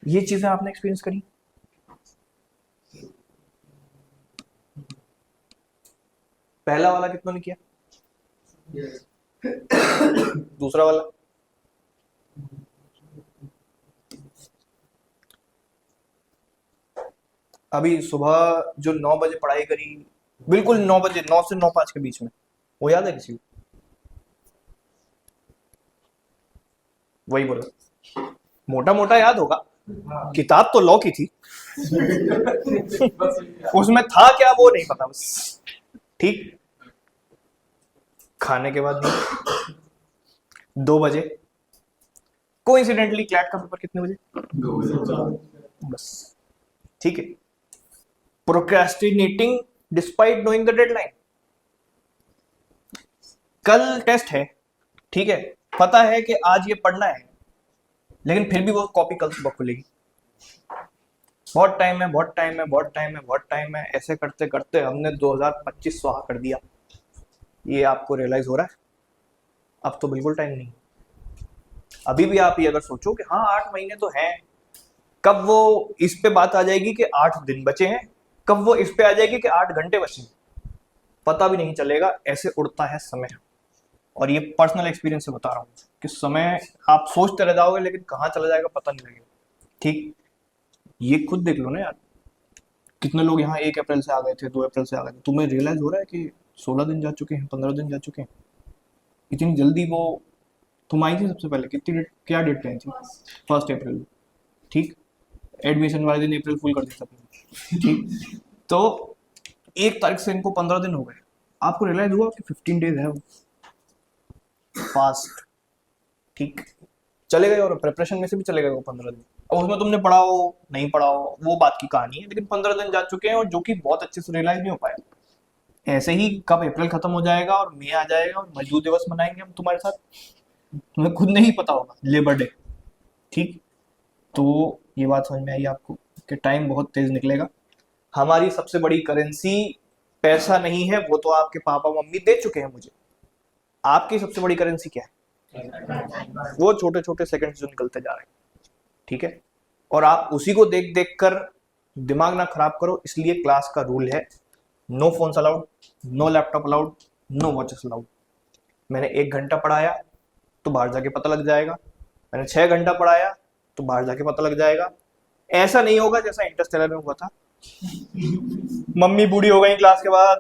S1: ये चीजें आपने एक्सपीरियंस करी। पहला वाला कितनों ने किया, दूसरा वाला, अभी सुबह जो 9 बजे पढ़ाई करी, बिल्कुल 9 बजे, 9 से 9:05 के बीच में, वो याद है किसी को, वही बोला, मोटा मोटा याद होगा, किताब तो लॉ की थी, उसमें था क्या वो नहीं पता बस, ठीक। खाने के बाद 2 बजे, कोइंसिडेंटली क्लैट का पेपर कितने बजे,
S2: 2 बजे,
S1: बस, ठीक है। Procrastinating despite knowing the deadline, कल टेस्ट है, ठीक है, पता है कि आज ये पढ़ना है, लेकिन फिर भी वो कॉपी कल सुबह खुलेगी। बहुत टाइम है, बहुत टाइम है, बहुत टाइम है, बहुत टाइम है, ऐसे करते करते हमने 2025 स्वाहा कर दिया। ये आपको रियलाइज हो रहा है? अब तो बिल्कुल टाइम नहीं। अभी भी आप ये अगर सोचो कि हाँ 8 महीने तो हैं, कब वो इस पे बात आ जाएगी कि 8 दिन बचे हैं, कब वो इस पे आ जाएगी कि 8 घंटे बचे हैं, पता भी नहीं चलेगा। ऐसे उड़ता है समय। और ये पर्सनल एक्सपीरियंस से बता रहा हूँ कि समय आप सोचते रह जाओगे लेकिन कहाँ चला जाएगा पता नहीं लगेगा। ठीक, ये खुद देख लो ना यार, कितने लोग यहाँ 1 अप्रैल से आ गए थे, 2 अप्रैल से आ गए थे। तुम्हें रियलाइज हो रहा है कि 16 दिन जा चुके हैं, 15 दिन जा चुके हैं, इतनी जल्दी। वो तुम आई थी सबसे पहले कितनी डेट, क्या डेट पे आई थी? 1 अप्रैल। ठीक, एडमिशन वाले दिन अप्रैल फुल कर दिया था। ठीक, तो 1 तारीख से इनको 15 दिन हो गए। आपको रियलाइज हुआ कि 15 डेज है वो फास्ट। ठीक, चले गए, और प्रिपरेशन में से भी चले गए वो 15 दिन। अब उसमें तुमने पढ़ाओ नहीं पढ़ाओ वो बात की कहानी है, लेकिन 15 दिन जा चुके हैं, और जो कि बहुत अच्छे से रियलाइज नहीं हो पाया। ऐसे ही कब अप्रैल खत्म हो जाएगा और मई आ जाएगा और मजदूर दिवस मनाएंगे हम तुम्हारे साथ, तुम्हें खुद नहीं पता होगा, लेबर डे। ठीक, तो ये बात समझ में आई आपको कि टाइम बहुत तेज निकलेगा। हमारी सबसे बड़ी करेंसी पैसा नहीं है, वो तो आपके पापा मम्मी दे चुके हैं मुझे। आपकी सबसे बड़ी करेंसी क्या है? वो छोटे छोटे सेकंड्स जो निकलते जा रहे हैं। ठीक है, और आप उसी को देख देख कर दिमाग ना खराब करो। इसलिए क्लास का रूल है, no phones allowed, no laptop allowed, no watches allowed. मैंने 1 घंटा पढ़ाया तो बाहर जाके पता लग जाएगा, मैंने 6 घंटा पढ़ाया तो बाहर जाके पता लग जाएगा। ऐसा नहीं होगा जैसा इंटरस्टेलर में हुआ था, मम्मी बूढ़ी हो गई क्लास के बाद,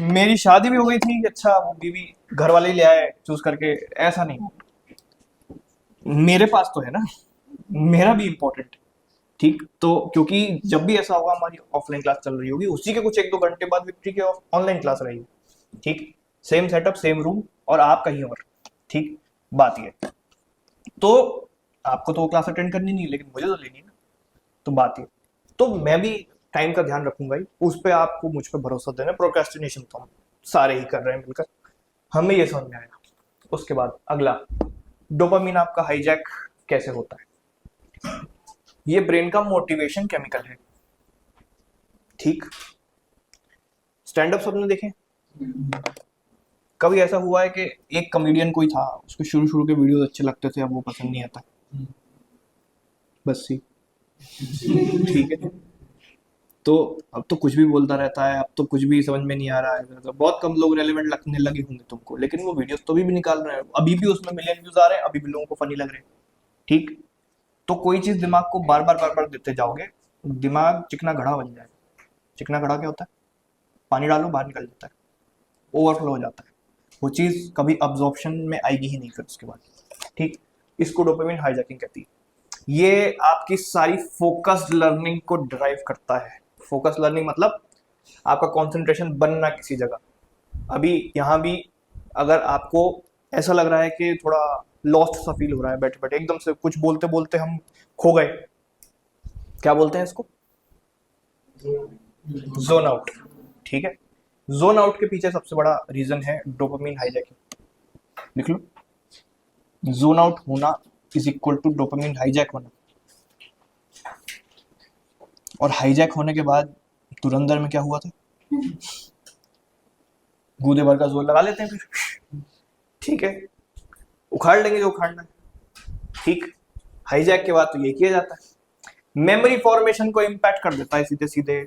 S1: मेरी शादी भी हो गई थी, अच्छा वो बीवी घर वाले ही ले आए चूज करके। ऐसा नहीं, मेरे पास तो है ना, मेरा भी इंपॉर्टेंट। ठीक, तो क्योंकि जब भी ऐसा होगा हमारी ऑफलाइन क्लास चल रही होगी, उसी के कुछ 1-2 घंटे बाद विक्ट्री की ऑनलाइन क्लास रहेगी। ठीक, सेम सेटअप, सेम रूम, और आप कहीं और। ठीक, बात ये, तो आपको तो वो क्लास अटेंड करनी नहीं, लेकिन मुझे तो लेनी है ना, तो बात ये। तो मैं भी टाइम का ध्यान रखूंगा ही, उस पर आपको मुझ पर भरोसा देना। प्रोक्रेस्टिनेशन तो हम सारे ही कर रहे हैं मिलकर, हमें ये समझ में आएगा। उसके बाद अगला, डोपामिन आपका हाईजैक कैसे होता है? ये ब्रेन का मोटिवेशन केमिकल है। ठीक, स्टैंड अप सबने देखे? कभी ऐसा हुआ है कि एक कॉमेडियन कोई था, उसके शुरू शुरू के वीडियोस अच्छे लगते थे, अब वो पसंद नहीं आता? बस ही ठीक है, तो अब तो कुछ भी बोलता रहता है, अब तो कुछ भी समझ में नहीं आ रहा है। मतलब बहुत कम लोग रेलेवेंट लगने लगे होंगे तुमको, लेकिन वो वीडियोस तो अभी भी निकाल रहे हैं, अभी भी उसमें मिलियन व्यूज आ रहे हैं, अभी भी लोगों को फनी लग रहे हैं। ठीक, तो कोई चीज दिमाग को बार बार देते जाओगे, दिमाग चिकना घड़ा बन जाएगा। चिकना घड़ा क्या होता है? पानी डालो बाहर निकल जाता है, ओवरफ्लो हो जाता है, वो चीज कभी अब्जॉर्प्शन में आएगी ही नहीं फिर उसके बाद। ठीक, इसको डोपामिन हाईजैकिंग कहती है। ये आपकी सारी फोकस्ड लर्निंग को ड्राइव करता है। फोकस लर्निंग मतलब आपका कंसंट्रेशन बनना किसी जगह। अभी यहाँ भी अगर आपको ऐसा लग रहा है कि थोड़ा लॉस्ट सा फील हो रहा है, बैठे बैठे एकदम से कुछ बोलते बोलते हम खो गए, क्या बोलते हैं इसको? Zone out. ठीक है, जोन आउट के पीछे सबसे बड़ा रीजन है डोपामिन हाईजैकिंग। लिख लो, जोन आउट होना is equal to dopamine hijack होना। और हाईजैक होने के बाद धुरंधर में क्या हुआ था? गूदे भर का जोर लगा लेते हैं फिर। ठीक है, उखाड़ लेंगे जो उखाड़ना है। ठीक, हाईजैक के बाद तो ये किया जाता है, मेमोरी फॉर्मेशन को इम्पैक्ट कर देता है सीधे सीधे।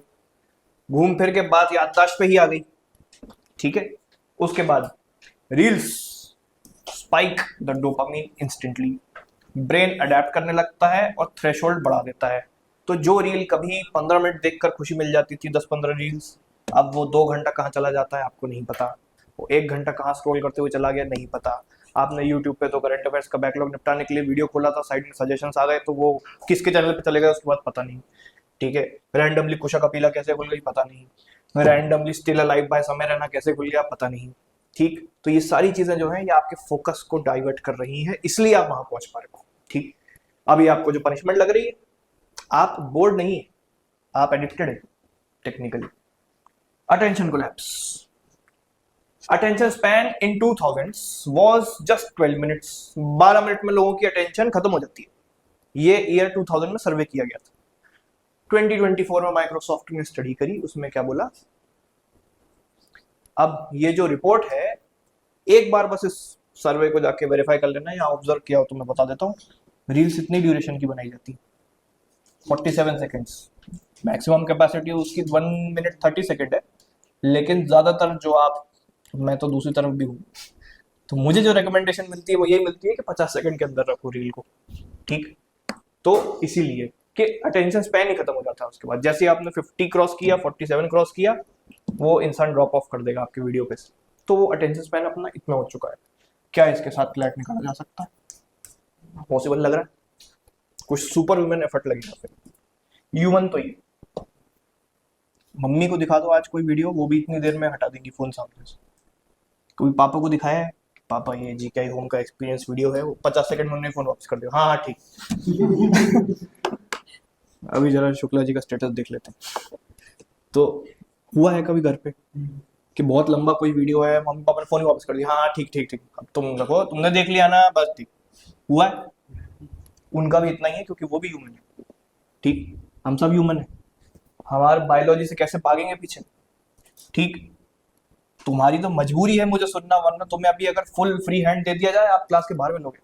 S1: घूम फिर के बात याददाश्त पे ही आ गई। ठीक है, उसके बाद reels spike the dopamine instantly. Brain adapt करने लगता है और थ्रेशोल्ड बढ़ा देता है। तो जो रील कभी 15 मिनट देखकर खुशी मिल जाती थी, 10-15 रील्स, अब वो 2 घंटा कहाँ चला जाता है आपको नहीं पता। वो 1 घंटा कहाँ स्क्रॉल करते हुए चला गया नहीं पता। आपने यूट्यूब पे तो करंट अफेयर्स का बैकलॉग निपटाने के लिए वीडियो खोला था, साइड में सजेशंस आ गए, तो वो किसके चैनल पे चले गए उसके बाद पता नहीं। ठीक है, रैंडमली कुशा कपिला कैसे खुल गई पता नहीं, रैंडमली स्टिल अलाइव बाय समय रैना कैसे खुल गया पता नहीं। ठीक, तो ये सारी चीजें जो है ये आपके फोकस को डाइवर्ट कर रही हैं, इसलिए आप वहां पहुंच पा रहे हो। ठीक, अभी आपको जो पनिशमेंट लग रही है, आप बोर्ड नहीं है, आप एडिक्टेड है technically. Attention collapse, attention span in 2000s was just 12 minutes. 12 minute में लोगों की अटेंशन खत्म हो जाती है। ये ईयर 2000 में सर्वे किया गया था। 2024 में माइक्रोसॉफ्ट ने स्टडी करी, उसमें क्या बोला। अब ये जो रिपोर्ट है, एक बार बस इस सर्वे को जाके वेरीफाई कर लेना या ऑब्जर्व किया हो तो मैं बता देता हूँ। रील्स इतनी ड्यूरेशन की बनाई जाती है, 47 सेकेंड्स। मैक्सिमम कैपेसिटी उसकी 1 मिनट 30 सेकेंड है, लेकिन ज्यादातर जो आप, मैं तो दूसरी तरफ भी हूँ, तो मुझे जो रिकमेंडेशन मिलती है वो यही मिलती है कि 50 सेकंड के अंदर रखो रील को। ठीक, तो इसीलिए कि अटेंशन स्पैन ही खत्म हो जाता है उसके बाद। जैसे आपने 50 क्रॉस किया, 47 क्रॉस किया, वो इंसान ड्रॉप ऑफ कर देगा आपके वीडियो पे से। तो वो अटेंशन स्पैन अपना इतना हो चुका है। क्या इसके साथ क्लैट निकाला जा सकता है? पॉसिबल लग रहा है? कुछ सुपर ह्यूमन एफर्ट लगेगा फिर। ह्यूमन तो ये, मम्मी को दिखा दो आज कोई वीडियो, वो भी इतनी देर में हटा देंगी फोन सामने से। कभी पापा को दिखाया है, पापा ये जीके होम का एक्सपीरियंस वीडियो है, वो 50 सेकंड में उन्होंने फोन वापस कर दिया। हाँ हाँ ठीक। अभी जरा शुक्ला जी का स्टेटस देख लेते हैं। तो हुआ है कभी घर पे कि बहुत लंबा कोई वीडियो है, मम्मी पापा ने फोन ही वापस कर दिया, हाँ हाँ ठीक ठीक ठीक, अब तुम रखो, तुमने देख लिया ना, बस ठीक। हुआ है? उनका भी इतना ही है, क्योंकि वो भी ह्यूमन है। ठीक, हम सब ह्यूमन है। हमारे बायोलॉजी से कैसे भागेंगे पीछे? ठीक, तुम्हारी तो मजबूरी है मुझे सुनना, वरना तुम्हें अभी अगर फुल फ्री हैंड दे दिया जाए, आप क्लास के बाहर में लोगे,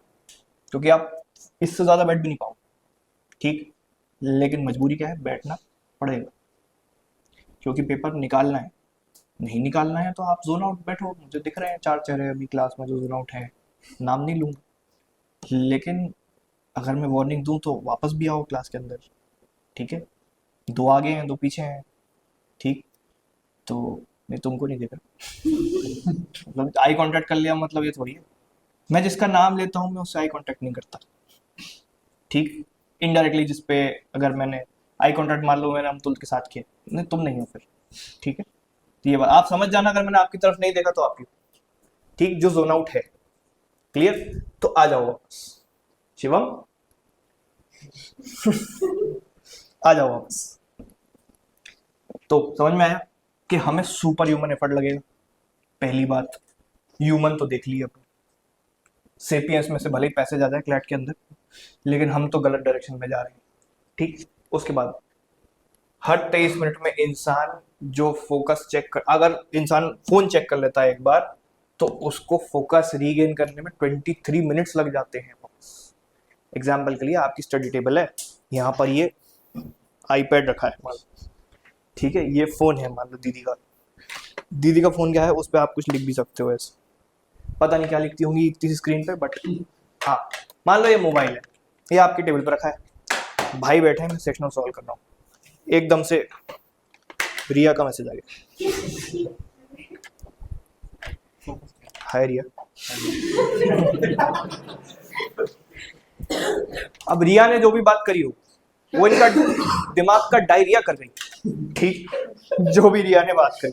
S1: क्योंकि आप इससे ज्यादा बैठ भी नहीं पाओ। ठीक, लेकिन मजबूरी क्या है, बैठना पड़ेगा, क्योंकि पेपर निकालना है। नहीं निकालना है तो आप जोन आउट बैठो। मुझे दिख रहे हैं 4 चेहरे अभी क्लास में जो जोन आउट है, नाम नहीं लूंगा, लेकिन अगर मैं वार्निंग दूं तो वापस भी आओ क्लास के अंदर। ठीक है, 2 आगे हैं 2 पीछे हैं। ठीक, तो नहीं, तुमको नहीं दिख रहा। मतलब आई कांटेक्ट कर लिया मतलब ये थोड़ी है। मैं जिसका नाम लेता हूँ मैं उससे आई कांटेक्ट नहीं करता। ठीक, इनडायरेक्टली जिस पे अगर मैंने आई कांटेक्ट मान लो मैंने अमतुल के साथ किया, नहीं तुम नहीं हो फिर। ठीक है, तो ये बात आप समझ जाना, अगर मैंने आपकी तरफ नहीं देखा तो आपकी। ठीक, जो जोन आउट है। क्लियर? तो आ जाओ वापस। शिवम आ जाओ वापस। तो समझ में आया कि हमें सुपर ह्यूमन एफर्ट लगेगा। पहली बात, ह्यूमन तो देख लिया अपने, सेपियंस में से भले ही पैसे ज्यादा है क्लैट के अंदर, लेकिन हम तो गलत डायरेक्शन में जा रहे हैं। ठीक, उसके बाद हर 23 मिनट में इंसान जो फोकस चेक कर, अगर इंसान फोन चेक कर लेता है एक बार, तो उसको फोकस रीगेन करने में 23 मिनट्स लग जाते हैं। एग्जाम्पल के लिए आपकी स्टडी टेबल है, यहाँ पर ये आईपैड रखा है मान लो, ठीक है, ये फोन है मान लो दीदी का फोन क्या है, उस पर आप कुछ लिख भी सकते हो ऐसे, पता नहीं क्या लिखती होंगी इतनी स्क्रीन पे, बट हाँ मान लो ये मोबाइल है, ये आपकी टेबल पर रखा है, भाई बैठे हैं, मैं सेक्शनल सॉल्व कर रहा हूँ, एकदम से रिया का मैसेज आ गया, हाय रिया। अब रिया ने जो भी बात करी हो वो इनका दिमाग का डायरिया कर रही, ठीक, जो भी रिया ने बात करी।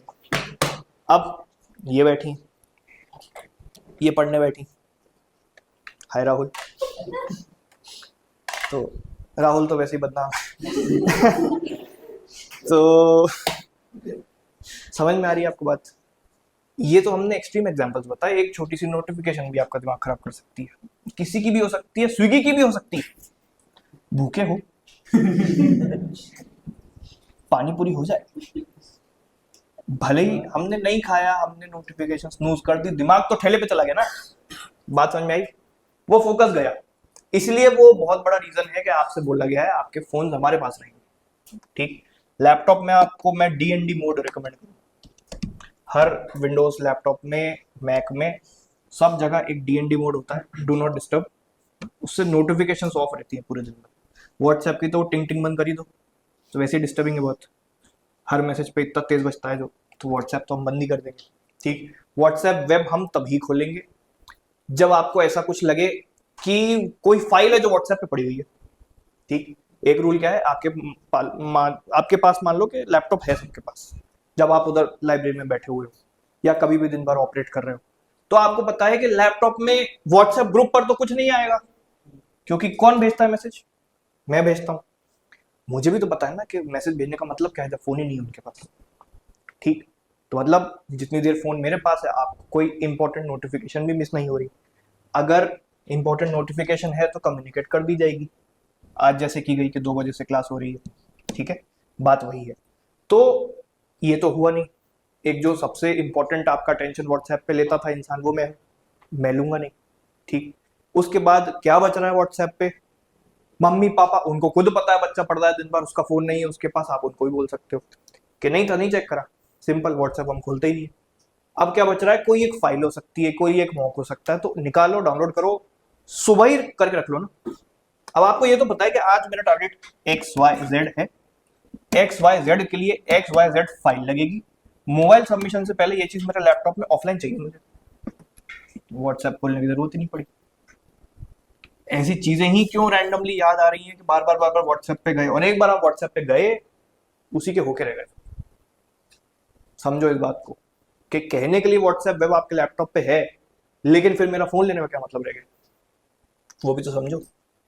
S1: अब ये बैठी, ये पढ़ने बैठी, हाय राहुल। तो राहुल तो वैसे ही बदनाम है। तो समझ में आ रही है आपको बात? ये तो हमने एक्सट्रीम एग्जांपल्स बताए, एक छोटी सी नोटिफिकेशन भी आपका दिमाग खराब कर सकती है, किसी की भी हो सकती है, स्विगी की भी हो सकती है। भूखे हो, पानी पूरी हो जाए, भले ही हमने नहीं खाया, हमने नोटिफिकेशन स्नूज कर दी, दिमाग तो ठेले पे चला गया ना। बात समझ में आई? वो फोकस गया, इसलिए वो बहुत बड़ा रीजन है कि आपसे बोला गया है आपके फोन हमारे पास रहेंगे। ठीक, लैपटॉप में आपको मैं DND मोड रिकमेंड करूँ, हर विंडोज लैपटॉप में, मैक में, सब जगह एक DND मोड होता है, डू नॉट डिस्टर्ब। उससे नोटिफिकेशंस ऑफ रहती है पूरे दिन में। व्हाट्सएप की तो टिंग टिंग बंद करी दो, तो वैसे ही डिस्टर्बिंग है बहुत, हर मैसेज पे इतना तेज बजता है जो, तो व्हाट्सएप तो हम बंद ही कर देंगे। ठीक, व्हाट्सएप वेब हम तभी खोलेंगे जब आपको ऐसा कुछ लगे कि कोई फाइल है जो व्हाट्सएप पे पड़ी हुई है। ठीक, एक रूल क्या है, आपके पास मान लो कि लैपटॉप है सबके पास, जब आप उधर लाइब्रेरी में बैठे हुए हो या कभी भी दिन भर ऑपरेट कर रहे हो, तो आपको पता है कि लैपटॉप में व्हाट्सएप ग्रुप पर तो कुछ नहीं आएगा, क्योंकि कौन भेजता है मैसेज? मैं भेजता हूं। मुझे भी तो पता है ना कि मैसेज भेजने का मतलब क्या है जब फोन ही नहीं है उनके पास। ठीक, तो मतलब जितनी देर फोन मेरे पास है आपको कोई इंपॉर्टेंट नोटिफिकेशन भी मिस नहीं हो रही। अगर इंपॉर्टेंट नोटिफिकेशन है तो कम्युनिकेट कर दी जाएगी, आज जैसे की गई कि 2 बजे से क्लास हो रही है, ठीक है, बात वही है। तो ये तो हुआ नहीं, एक जो सबसे इंपॉर्टेंट आपका टेंशन व्हाट्सएप पे लेता था इंसान वो मैं लूंगा नहीं, ठीक। उसके बाद क्या बच रहा है व्हाट्सएप पे, मम्मी पापा, उनको खुद पता है बच्चा पढ़ रहा है दिन भर, उसका फोन नहीं है उसके पास, आप उनको भी बोल सकते हो कि नहीं था, नहीं चेक करा, सिंपल, व्हाट्सएप हम खोलते ही नहीं। अब क्या बच रहा है, कोई एक फाइल हो सकती है, कोई एक मॉक हो सकता है, तो निकालो, डाउनलोड करो, सुबह ही करके रख लो ना। अब आपको ये तो पता है कि आज मेरा टारगेट XYZ है, XYZ के लिए XYZ फाइल लगेगी, मोबाइल सबमिशन से पहले ये चीज मेरे लैपटॉप में ऑफलाइन चाहिए मुझे, व्हाट्सएप खोलने की जरूरत ही नहीं पड़ी। ऐसी चीजें ही क्यों रैंडमली याद आ रही हैं कि बार बार व्हाट्सएप पे गए, और एक बार आप व्हाट्सएप पे गए उसी के होके रह गए। समझो इस बात को कि कहने के लिए व्हाट्सएप वेब आपके लैपटॉप पे है, लेकिन फिर मेरा फोन लेने में क्या मतलब रह गया, वो भी तो समझो।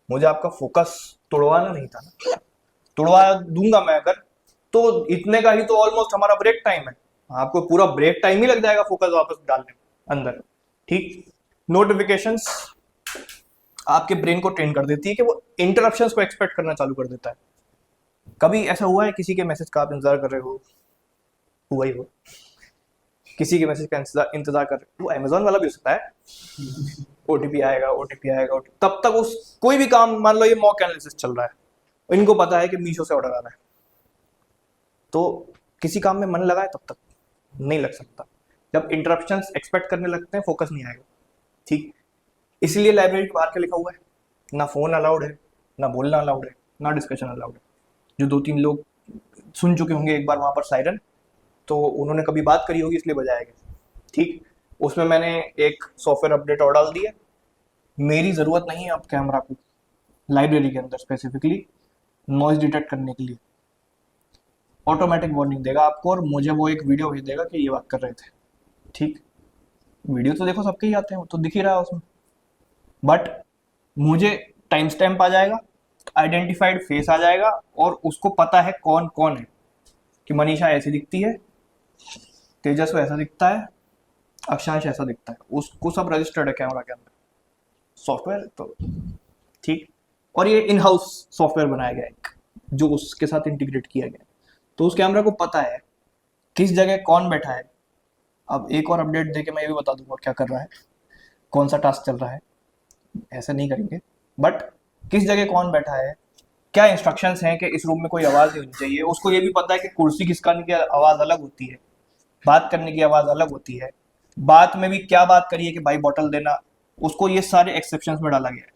S1: मुझे आपका फोकस तोड़वाना नहीं था ना, तोड़वा दूंगा मैं अगर, तो इतने का ही तो ऑलमोस्ट हमारा ब्रेक टाइम है, आपको पूरा ब्रेक टाइम ही लग जाएगा फोकस वापस डालने में अंदर, ठीक। नोटिफिकेशंस आपके ब्रेन को ट्रेन कर देती है कि वो इंटरप्शंस को एक्सपेक्ट करना चालू कर देता है। कभी ऐसा हुआ है किसी के मैसेज का आप इंतजार कर रहे हो, हुआ ही हो, किसी के मैसेज का इंतजार कर रहे हो, वो अमेजोन वाला भी हो सकता है, ओटीपी आएगा, ओटीपी आएगा, तब तक उस कोई भी काम, मान लो ये मॉक एनालिसिस चल रहा है, इनको पता है कि मीशो से ऑर्डर आ रहा है, तो किसी काम में मन लगा है तब तक नहीं लग सकता। जब इंटरप्शंस एक्सपेक्ट करने लगते हैं फोकस नहीं आएगा, ठीक। इसलिए लाइब्रेरी के बाहर क्या लिखा हुआ है, ना फोन अलाउड है, ना बोलना अलाउड है, ना डिस्कशन अलाउड है। जो 2-3 लोग सुन चुके होंगे एक बार वहां पर सायरन, तो उन्होंने कभी बात करी होगी इसलिए बजाया गया, ठीक। उसमें मैंने एक सॉफ्टवेयर अपडेट और डाल दिया, मेरी ज़रूरत नहीं है अब कैमरा को लाइब्रेरी के अंदर स्पेसिफिकली नॉइज डिटेक्ट करने के लिए, ऑटोमेटिक वार्निंग देगा आपको, और मुझे वो एक वीडियो भेज देगा कि ये बात कर रहे थे, ठीक। वीडियो तो देखो सबके ही आते हैं, वो तो दिख ही रहा है उसमें, बट मुझे टाइम स्टैम्प आ जाएगा, आइडेंटिफाइड फेस आ जाएगा, और उसको पता है कौन कौन है, कि मनीषा ऐसी दिखती है, तेजस्व ऐसा दिखता है, अक्षांश ऐसा दिखता है, उसको सब रजिस्टर्ड है कैमरा के अंदर, सॉफ्टवेयर तो, ठीक। और ये इन हाउस सॉफ्टवेयर बनाया गया है जो उसके साथ इंटीग्रेट किया गया है, तो उस कैमरा को पता है किस जगह कौन बैठा है। अब एक और अपडेट देके मैं ये भी बता दूंगा क्या कर रहा है, कौन सा टास्क चल रहा है, ऐसा नहीं करेंगे, बट किस जगह कौन बैठा है, क्या इंस्ट्रक्शंस हैं कि इस रूम में कोई आवाज़ नहीं होनी चाहिए, उसको ये भी पता है कि कुर्सी खिसकाने की आवाज़ अलग होती है, बात करने की आवाज़ अलग होती है, बात में भी क्या बात करिए कि भाई बॉटल देना, उसको ये सारे एक्सेप्शंस में डाला गया है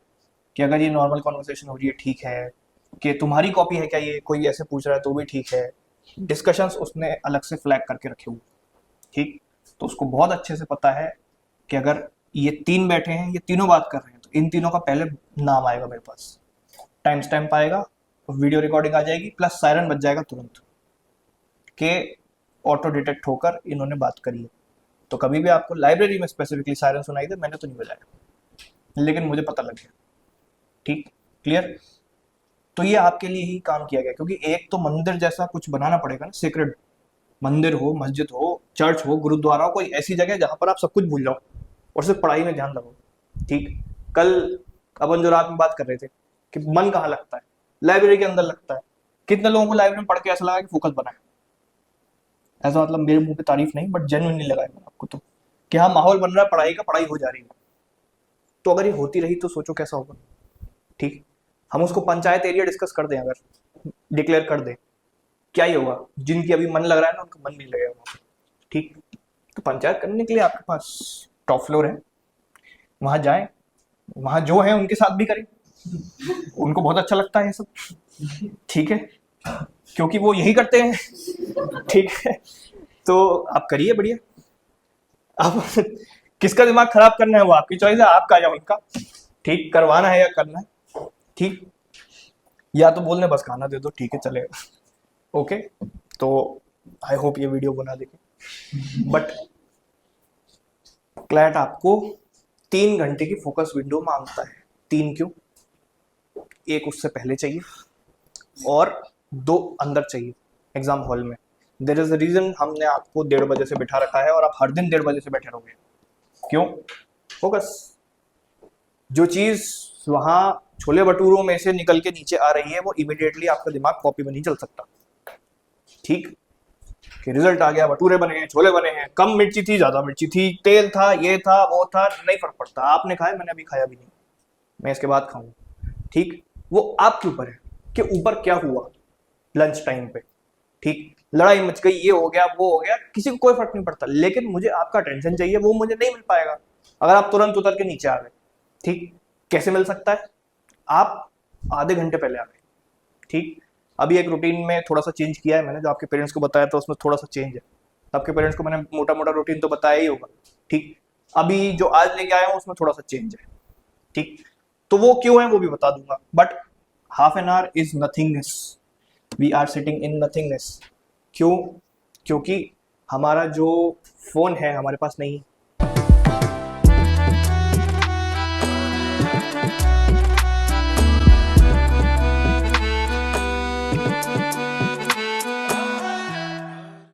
S1: कि अगर ये नॉर्मल कॉन्वर्सेशन हो रही है ठीक है, कि तुम्हारी कॉपी है क्या, ये कोई ऐसे पूछ रहा है तो भी ठीक है, डिस्कशंस उसने अलग से फ्लैग करके रखे हुए, ठीक। तो उसको बहुत अच्छे से पता है कि अगर ये 3 बैठे हैं, ये तीनों बात कर रहे हैं, तो इन तीनों का पहले नाम आएगा मेरे पास, टाइम स्टैम्प आएगा, वीडियो रिकॉर्डिंग आ जाएगी, प्लस सायरन बज जाएगा तुरंत कि ऑटो डिटेक्ट होकर इन्होंने बात करी है। तो कभी भी आपको लाइब्रेरी में स्पेसिफिकली सायरन सुनाई दे, मैंने तो नहीं बजाया, लेकिन मुझे पता लग गया, ठीक, क्लियर। तो ये आपके लिए ही काम किया गया, क्योंकि एक तो मंदिर जैसा कुछ बनाना पड़ेगा ना, सीक्रेट मंदिर हो, मस्जिद हो, चर्च हो, गुरुद्वारा हो, कोई ऐसी जगह जहां पर आप सब कुछ भूल जाओ और सिर्फ पढ़ाई में ध्यान लगाओ, ठीक। कल अपन जो रात में बात कर रहे थे कि मन कहाँ लगता है, लाइब्रेरी के अंदर लगता है। कितने लोगों को लाइब्रेरी में पढ़ के ऐसा लगा कि फोकस बना है, ऐसा मतलब मेरे मुंह पे तारीफ नहीं, बट जेन्युइनली लगा है आपको तो, कि हाँ माहौल बन रहा है, पढ़ाई का, पढ़ाई हो जा रही है। तो अगर ये होती रही तो सोचो कैसा होगा, ठीक। हम उसको पंचायत एरिया डिस्कस कर दें, अगर डिक्लेयर कर दें, क्या ही होगा, जिनकी अभी मन लग रहा है ना उनका मन नहीं लगेगा वहाँ, ठीक। तो पंचायत करने के लिए आपके पास टॉप फ्लोर है, वहां जाएं, वहां जो है उनके साथ भी करें, उनको बहुत अच्छा लगता है ये सब, ठीक है, क्योंकि वो यही करते हैं, ठीक है। तो आप करिए बढ़िया, आप किसका दिमाग खराब करना है वो आपकी चॉइस है, आपका या उनका, ठीक, करवाना है या करना है, ठीक। या तो बोलने बस खाना दे दो, ठीक है चलेगा, ओके। तो आई होप ये वीडियो बना देगी, बट क्लैट आपको 3 घंटे की फोकस विंडो मांगता है। 3 क्यों, एक उससे पहले चाहिए और 2 अंदर चाहिए एग्जाम हॉल में, देयर इज अ रीजन हमने आपको 1:30 बजे से बिठा रखा है और आप हर दिन 1:30 बजे से बैठे रहोगे। क्यों? फोकस। जो चीज वहां छोले भटूरों में से निकल के नीचे आ रही है वो इमीडिएटली आपका दिमाग कॉपी में नहीं चल सकता। ठीक, कि रिजल्ट आ गया, भटूरे बने हैं, छोले बने हैं, कम मिर्ची थी, ज्यादा मिर्ची थी, तेल था, ये था, वो था, नहीं फर्क पड़ता। आपने खाया, मैंने अभी खाया भी नहीं, मैं इसके बाद खाऊंगा। ठीक, वो आपके ऊपर है कि ऊपर क्या हुआ लंच टाइम पे। ठीक, लड़ाई मच गई, ये हो गया, वो हो गया, किसी को कोई फर्क नहीं पड़ता, लेकिन मुझे आपका अटेंशन चाहिए, वो मुझे नहीं मिल पाएगा अगर आप तुरंत उतर के नीचे आ गए। ठीक, कैसे मिल सकता है? आप आधे घंटे पहले आ गए। ठीक, अभी एक रूटीन में थोड़ा सा चेंज किया है मैंने, जो आपके पेरेंट्स को बताया था उसमें थोड़ा सा चेंज है। आपके पेरेंट्स को मैंने मोटा मोटा रूटीन तो बताया ही होगा। ठीक, अभी जो आज लेके आया हूँ उसमें थोड़ा सा चेंज है। ठीक, तो वो क्यों है वो भी बता दूंगा, but half an hour is nothingness. We are sitting in nothingness. क्यों? क्योंकि हमारा जो फोन है हमारे पास नहीं है।